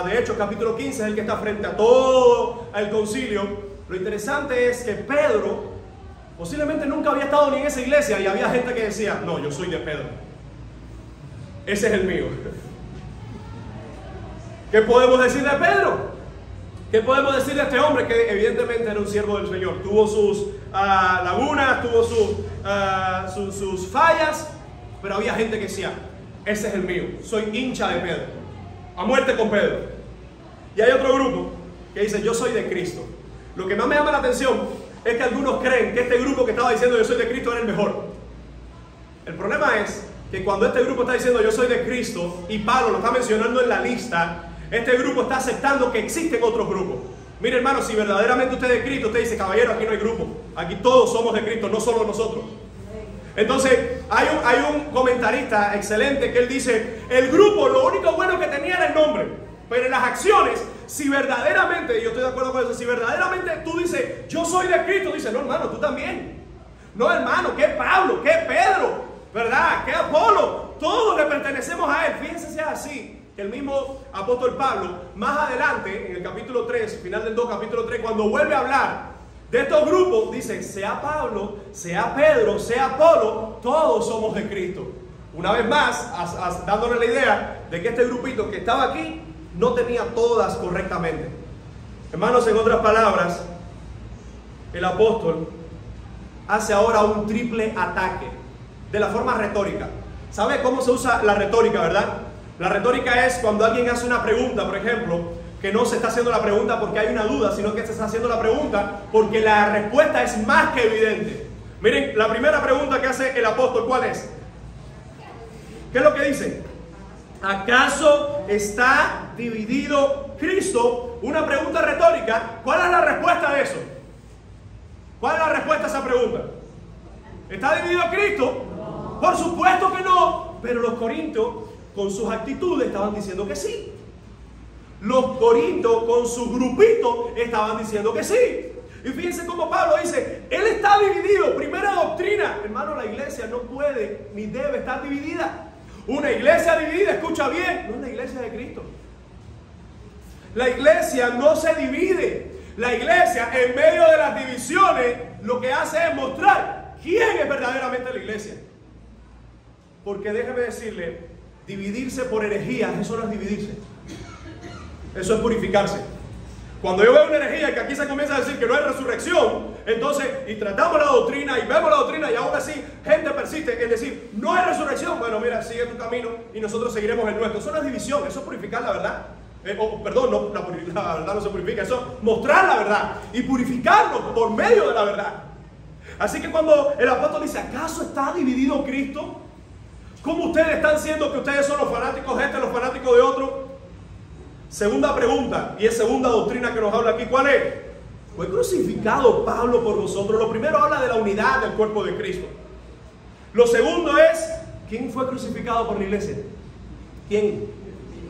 de Hechos capítulo 15 es el que está frente a todo el concilio. Lo interesante es que Pedro posiblemente nunca había estado ni en esa iglesia y había gente que decía, no, yo soy de Pedro, ese es el mío. ¿Qué podemos decir de Pedro? ¿Qué podemos decir de este hombre que evidentemente era un siervo del Señor? Tuvo sus lagunas, tuvo sus fallas, pero había gente que decía, ese es el mío, soy hincha de Pedro, a muerte con Pedro. Y hay otro grupo que dice, yo soy de Cristo. Lo que más me llama la atención es que algunos creen que este grupo que estaba diciendo yo soy de Cristo era el mejor. El problema es que cuando este grupo está diciendo yo soy de Cristo y Pablo lo está mencionando en la lista, este grupo está aceptando que existen otros grupos. Mire, hermano, si verdaderamente usted es de Cristo, usted dice, caballero, aquí no hay grupo, aquí todos somos de Cristo, no solo nosotros. Entonces hay un comentarista excelente que él dice, el grupo lo único bueno que tenía era el nombre, pero en las acciones, si verdaderamente, y yo estoy de acuerdo con eso, si verdaderamente tú dices, yo soy de Cristo, dice, no, hermano, tú también. No, hermano, que Pablo, que Pedro, ¿verdad? Que Apolo, todos le pertenecemos a él. Fíjense si es así, que el mismo apóstol Pablo, más adelante, en el capítulo 3, final del 2, capítulo 3, cuando vuelve a hablar de estos grupos, dice, sea Pablo, sea Pedro, sea Apolo, todos somos de Cristo. Una vez más, dándole la idea de que este grupito que estaba aquí, no tenía todas correctamente. Hermanos, en otras palabras, el apóstol hace ahora un triple ataque de la forma retórica. ¿Sabe cómo se usa la retórica, verdad? La retórica es cuando alguien hace una pregunta, por ejemplo, que no se está haciendo la pregunta porque hay una duda, sino que se está haciendo la pregunta porque la respuesta es más que evidente. Miren, la primera pregunta que hace el apóstol, ¿cuál es? ¿Qué es lo que dice? ¿Acaso está dividido Cristo? Una pregunta retórica. ¿Cuál es la respuesta de eso? ¿Cuál es la respuesta a esa pregunta? ¿Está dividido Cristo? No. Por supuesto que no. Pero los corintios con sus actitudes estaban diciendo que sí. Los corintios con su grupito estaban diciendo que sí. Y fíjense cómo Pablo dice, él está dividido. Primera doctrina. Hermano, la iglesia no puede ni debe estar dividida. Una iglesia dividida, escucha bien, no es la iglesia de Cristo. La iglesia no se divide. La iglesia, en medio de las divisiones, lo que hace es mostrar quién es verdaderamente la iglesia. Porque déjeme decirle, dividirse por herejías, eso no es dividirse. Eso es purificarse. Cuando yo veo una herejía que aquí se comienza a decir que no hay resurrección, entonces, y tratamos la doctrina y vemos la doctrina y aún así gente persiste en decir, no hay resurrección, bueno, mira, sigue tu camino y nosotros seguiremos el nuestro. Eso no es división, eso es purificar la verdad. Perdón, no, la verdad no se purifica, eso es mostrar la verdad y purificarnos por medio de la verdad. Así que cuando el apóstol dice, ¿acaso está dividido Cristo? ¿Cómo ustedes están diciendo que ustedes son los fanáticos de este, los fanáticos de otro? Segunda pregunta, y es segunda doctrina que nos habla aquí, ¿cuál es? ¿Fue crucificado Pablo por vosotros? Lo primero habla de la unidad del cuerpo de Cristo. Lo segundo es, ¿quién fue crucificado por la iglesia? ¿Quién?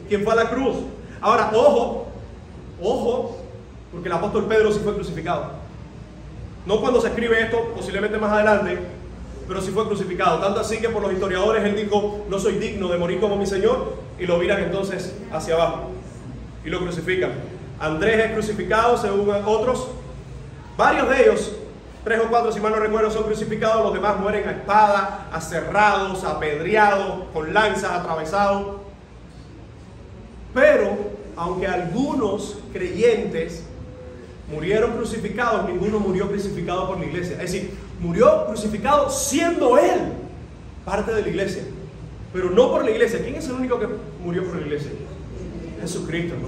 ¿Quién fue a la cruz? Ahora, ojo, porque el apóstol Pedro sí fue crucificado. No cuando se escribe esto, posiblemente más adelante, pero sí fue crucificado. Tanto así que por los historiadores él dijo, no soy digno de morir como mi Señor, y lo miran entonces hacia abajo y lo crucifican. Andrés es crucificado según otros. Varios de ellos, 3 o 4 si mal no recuerdo, son crucificados. Los demás mueren a espada, aserrados, apedreados, con lanzas, atravesados. Pero, aunque algunos creyentes murieron crucificados, ninguno murió crucificado por la iglesia. Es decir, murió crucificado siendo él parte de la iglesia, pero no por la iglesia. ¿Quién es el único que murió por la iglesia? Jesucristo, ¿no?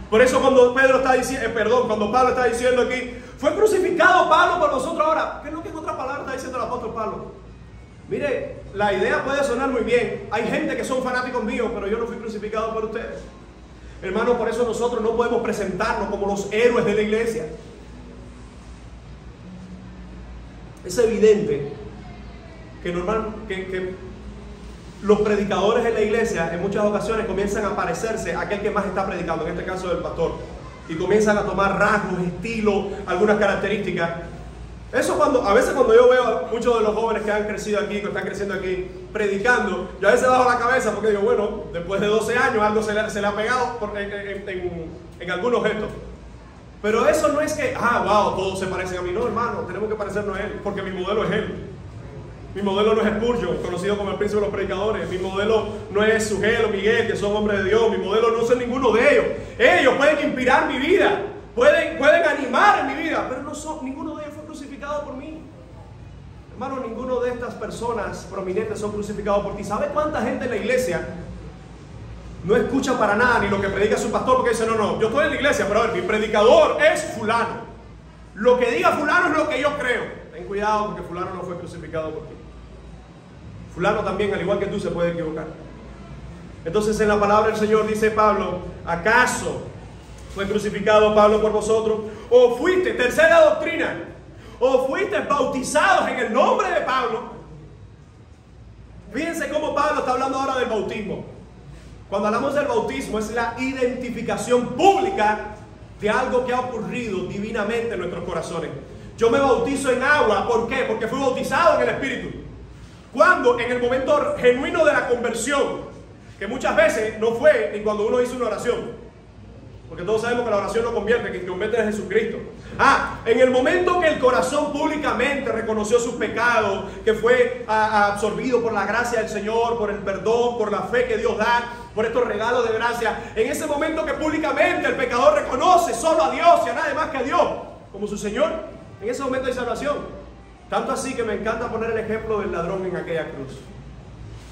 Por eso cuando cuando Pablo está diciendo aquí, fue crucificado Pablo por nosotros ahora. ¿Qué es lo que en otras palabras está diciendo el apóstol Pablo? Mire, la idea puede sonar muy bien. Hay gente que son fanáticos míos, pero yo no fui crucificado por ustedes. Hermano, por eso nosotros no podemos presentarnos como los héroes de la iglesia. Es evidente que los predicadores en la iglesia en muchas ocasiones comienzan a parecerse a aquel que más está predicando, en este caso del pastor, y comienzan a tomar rasgos, estilo, algunas características. Eso a veces cuando yo veo a muchos de los jóvenes que han crecido aquí, que están creciendo aquí, predicando, yo a veces bajo la cabeza porque digo, bueno, después de 12 años algo se le ha pegado en algunos gestos. Pero eso no es que, wow, todos se parecen a mí. No, hermano, tenemos que parecernos a él, porque mi modelo es él. Mi modelo no es Spurgeon, conocido como el príncipe de los predicadores. Mi modelo no es Sugel o Miguel, que son hombres de Dios. Mi modelo no es ninguno de ellos. Ellos pueden inspirar mi vida, pueden animar en mi vida, pero ninguno de ellos fue crucificado por mí. Hermano, ninguno de estas personas prominentes son crucificados por ti. ¿Sabe cuánta gente en la iglesia no escucha para nada ni lo que predica su pastor? Porque dice, no, yo estoy en la iglesia, pero a ver, mi predicador es fulano. Lo que diga fulano es lo que yo creo. Ten cuidado porque fulano no fue crucificado por ti. Fulano también, al igual que tú, se puede equivocar. Entonces en la palabra del Señor dice Pablo, ¿acaso fue crucificado Pablo por vosotros? ¿O fuiste, tercera doctrina, o fuiste bautizados en el nombre de Pablo? Fíjense cómo Pablo está hablando ahora del bautismo. Cuando hablamos del bautismo es la identificación pública de algo que ha ocurrido divinamente en nuestros corazones. Yo me bautizo en agua, ¿por qué? Porque fui bautizado en el Espíritu. Cuando en el momento genuino de la conversión, que muchas veces no fue ni cuando uno hizo una oración, porque todos sabemos que la oración no convierte, que convierte es Jesucristo. En el momento que el corazón públicamente reconoció sus pecados, que fue absorbido por la gracia del Señor, por el perdón, por la fe que Dios da, por estos regalos de gracia, en ese momento que públicamente el pecador reconoce solo a Dios y a nadie más que a Dios como su Señor, en ese momento hay salvación. Tanto así que me encanta poner el ejemplo del ladrón en aquella cruz.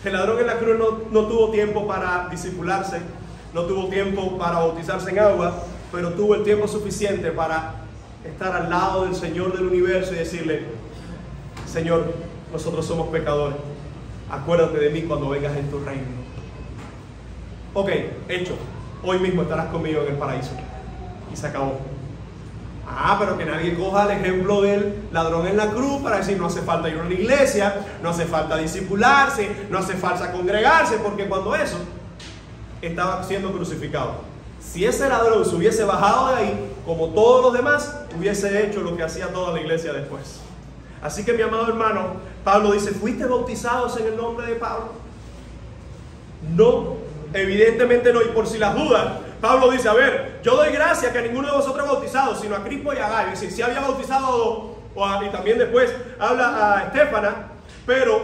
El ladrón en la cruz no tuvo tiempo para discipularse, no tuvo tiempo para bautizarse en agua, pero tuvo el tiempo suficiente para estar al lado del Señor del universo y decirle, Señor, nosotros somos pecadores, acuérdate de mí cuando vengas en tu reino. Ok, hecho, hoy mismo estarás conmigo en el paraíso. Y se acabó. Pero que nadie coja el ejemplo del ladrón en la cruz para decir no hace falta ir a una iglesia, no hace falta discipularse, no hace falta congregarse, porque cuando eso estaba siendo crucificado. Si ese ladrón se hubiese bajado de ahí, como todos los demás, hubiese hecho lo que hacía toda la iglesia después. Así que mi amado hermano, Pablo dice, ¿fuiste bautizados en el nombre de Pablo? No, evidentemente no, y por si las dudas, Pablo dice, a ver, yo doy gracia que a ninguno de vosotros bautizado, sino a Crispo y a Gayo. Es decir, si había bautizado y también después habla a Estéfana, pero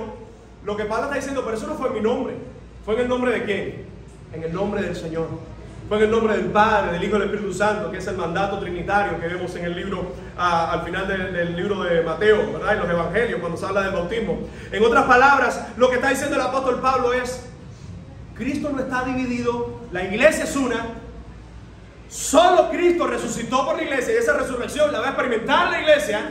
lo que Pablo está diciendo, pero eso no fue en mi nombre. ¿Fue en el nombre de quién? En el nombre del Señor. Fue en el nombre del Padre, del Hijo y del Espíritu Santo, que es el mandato trinitario que vemos en el libro, al final del libro de Mateo, ¿verdad? En los evangelios, cuando se habla del bautismo. En otras palabras, lo que está diciendo el apóstol Pablo es, Cristo no está dividido, la iglesia es una. Solo Cristo resucitó por la iglesia y esa resurrección la va a experimentar la iglesia.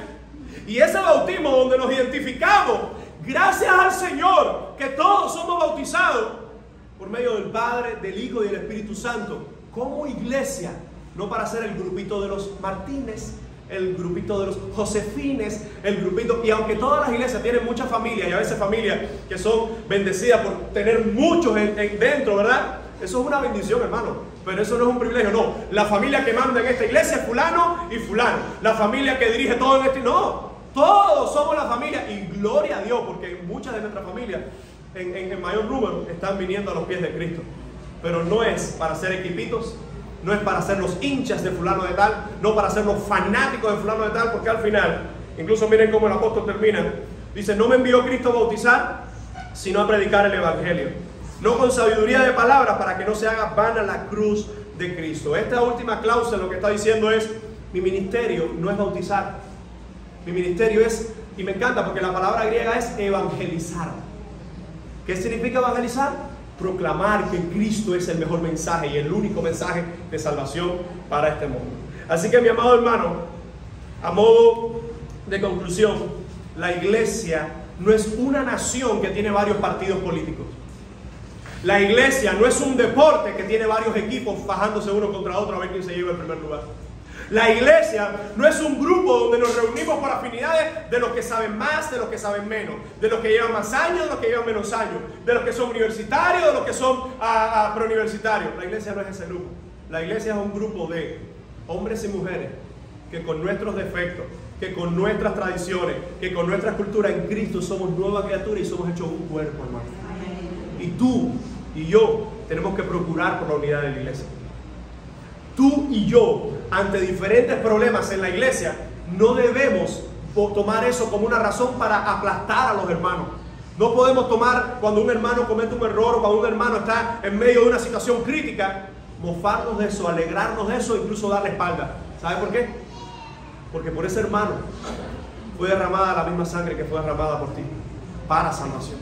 Y ese bautismo donde nos identificamos, gracias al Señor, que todos somos bautizados por medio del Padre, del Hijo y del Espíritu Santo, como iglesia, no para ser el grupito de los Martínez, el grupito de los Josefines, el grupito, y aunque todas las iglesias tienen muchas familias, y a veces familias que son bendecidas por tener muchos dentro, ¿verdad? Eso es una bendición, hermano. pero eso no es un privilegio, no. La familia que manda en esta iglesia es fulano y fulano. La familia que dirige todo en este, no. Todos somos la familia y gloria a Dios, porque muchas de nuestras familias en mayor número están viniendo a los pies de Cristo. Pero no es para ser equipitos, no es para ser los hinchas de fulano de tal, no para ser los fanáticos de fulano de tal, porque al final, incluso miren cómo el apóstol termina, dice, no me envió Cristo a bautizar, sino a predicar el evangelio, no con sabiduría de palabras, para que no se haga vana la cruz de Cristo. Esta última cláusula lo que está diciendo es, mi ministerio no es bautizar, mi ministerio es, y me encanta porque la palabra griega es evangelizar. ¿Qué significa evangelizar? Proclamar que Cristo es el mejor mensaje y el único mensaje de salvación para este mundo. Así que mi amado hermano, a modo de conclusión, la iglesia no es una nación que tiene varios partidos políticos. La iglesia no es un deporte que tiene varios equipos fajándose uno contra otro a ver quién se lleva el primer lugar. La iglesia no es un grupo donde nos reunimos por afinidades de los que saben más, de los que saben menos, de los que llevan más años, de los que llevan menos años, de los que son universitarios, de los que son preuniversitarios. La iglesia no es ese grupo. La iglesia es un grupo de hombres y mujeres que con nuestros defectos, que con nuestras tradiciones, que con nuestra cultura en Cristo somos nuevas criaturas y somos hechos un cuerpo, hermano. Y tú y yo tenemos que procurar por la unidad de la iglesia. Tú y yo, ante diferentes problemas en la iglesia, no debemos tomar eso como una razón para aplastar a los hermanos. No podemos tomar cuando un hermano comete un error o cuando un hermano está en medio de una situación crítica, mofarnos de eso, alegrarnos de eso, incluso darle espalda. ¿Sabe por qué? Porque por ese hermano fue derramada la misma sangre que fue derramada por ti, para salvación.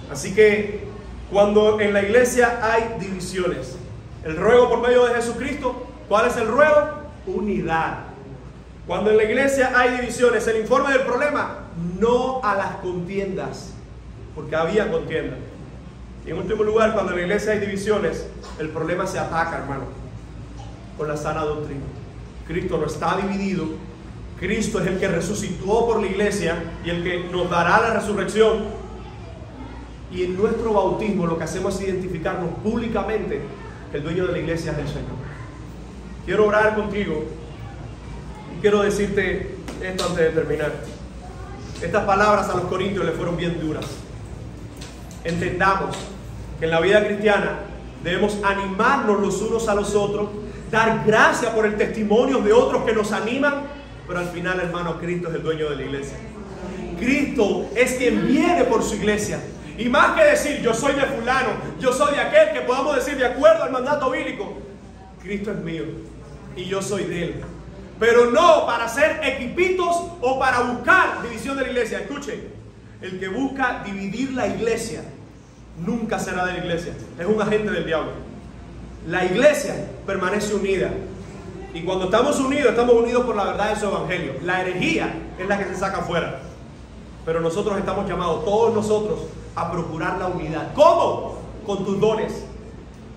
Así que cuando en la iglesia hay divisiones, el ruego por medio de Jesucristo, ¿cuál es el ruego? Unidad. Cuando en la iglesia hay divisiones, el informe del problema, no a las contiendas, porque había contiendas. Y en último lugar, cuando en la iglesia hay divisiones, el problema se ataca, hermano, con la sana doctrina. Cristo no está dividido. Cristo es el que resucitó por la iglesia y el que nos dará la resurrección. Y en nuestro bautismo lo que hacemos es identificarnos públicamente que el dueño de la iglesia es el Señor. Quiero orar contigo y quiero decirte esto antes de terminar. Estas palabras a los corintios le fueron bien duras. Entendamos que en la vida cristiana debemos animarnos los unos a los otros, dar gracias por el testimonio de otros que nos animan, pero al final, hermano, Cristo es el dueño de la iglesia. Cristo es quien viene por su iglesia. Y más que decir yo soy de fulano, yo soy de aquel, que podamos decir de acuerdo al mandato bíblico, Cristo es mío y yo soy de Él. Pero no para hacer equipitos o para buscar división de la iglesia. Escuche, el que busca dividir la iglesia nunca será de la iglesia, es un agente del diablo. La iglesia permanece unida. Y cuando estamos unidos por la verdad de su evangelio. La herejía es la que se saca afuera. Pero nosotros estamos llamados, todos nosotros, a procurar la unidad. ¿Cómo? Con tus dones,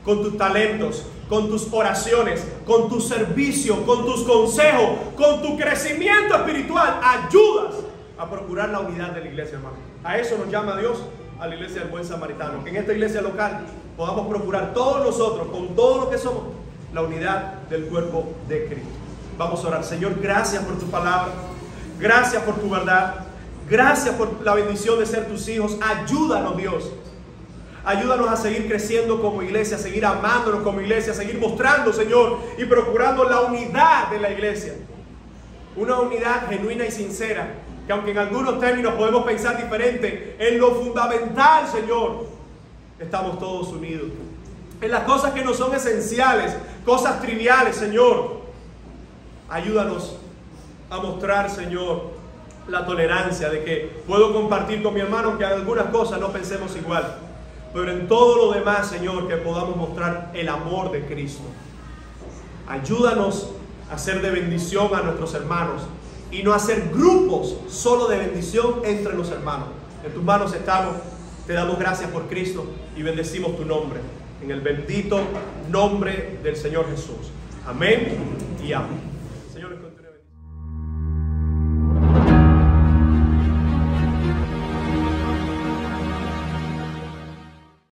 con tus talentos, con tus oraciones, con tu servicio, con tus consejos, con tu crecimiento espiritual. Ayudas a procurar la unidad de la iglesia, hermano. A eso nos llama Dios, a la iglesia del buen samaritano. Que en esta iglesia local podamos procurar todos nosotros, con todo lo que somos, la unidad del cuerpo de Cristo. Vamos a orar. Señor, gracias por tu palabra, gracias por tu verdad, gracias por la bendición de ser tus hijos. Ayúdanos, Dios. Ayúdanos a seguir creciendo como iglesia, a seguir amándonos como iglesia, a seguir mostrando, Señor, y procurando la unidad de la iglesia. Una unidad genuina y sincera, que aunque en algunos términos podemos pensar diferente, en lo fundamental, Señor, estamos todos unidos. En las cosas que no son esenciales, cosas triviales, Señor, ayúdanos a mostrar, Señor, la tolerancia de que puedo compartir con mi hermano que en algunas cosas no pensemos igual, pero en todo lo demás, Señor, que podamos mostrar el amor de Cristo. Ayúdanos a ser de bendición a nuestros hermanos y no hacer grupos solo de bendición entre los hermanos. En tus manos estamos, te damos gracias por Cristo y bendecimos tu nombre, en el bendito nombre del Señor Jesús. Amén y amén. Señor,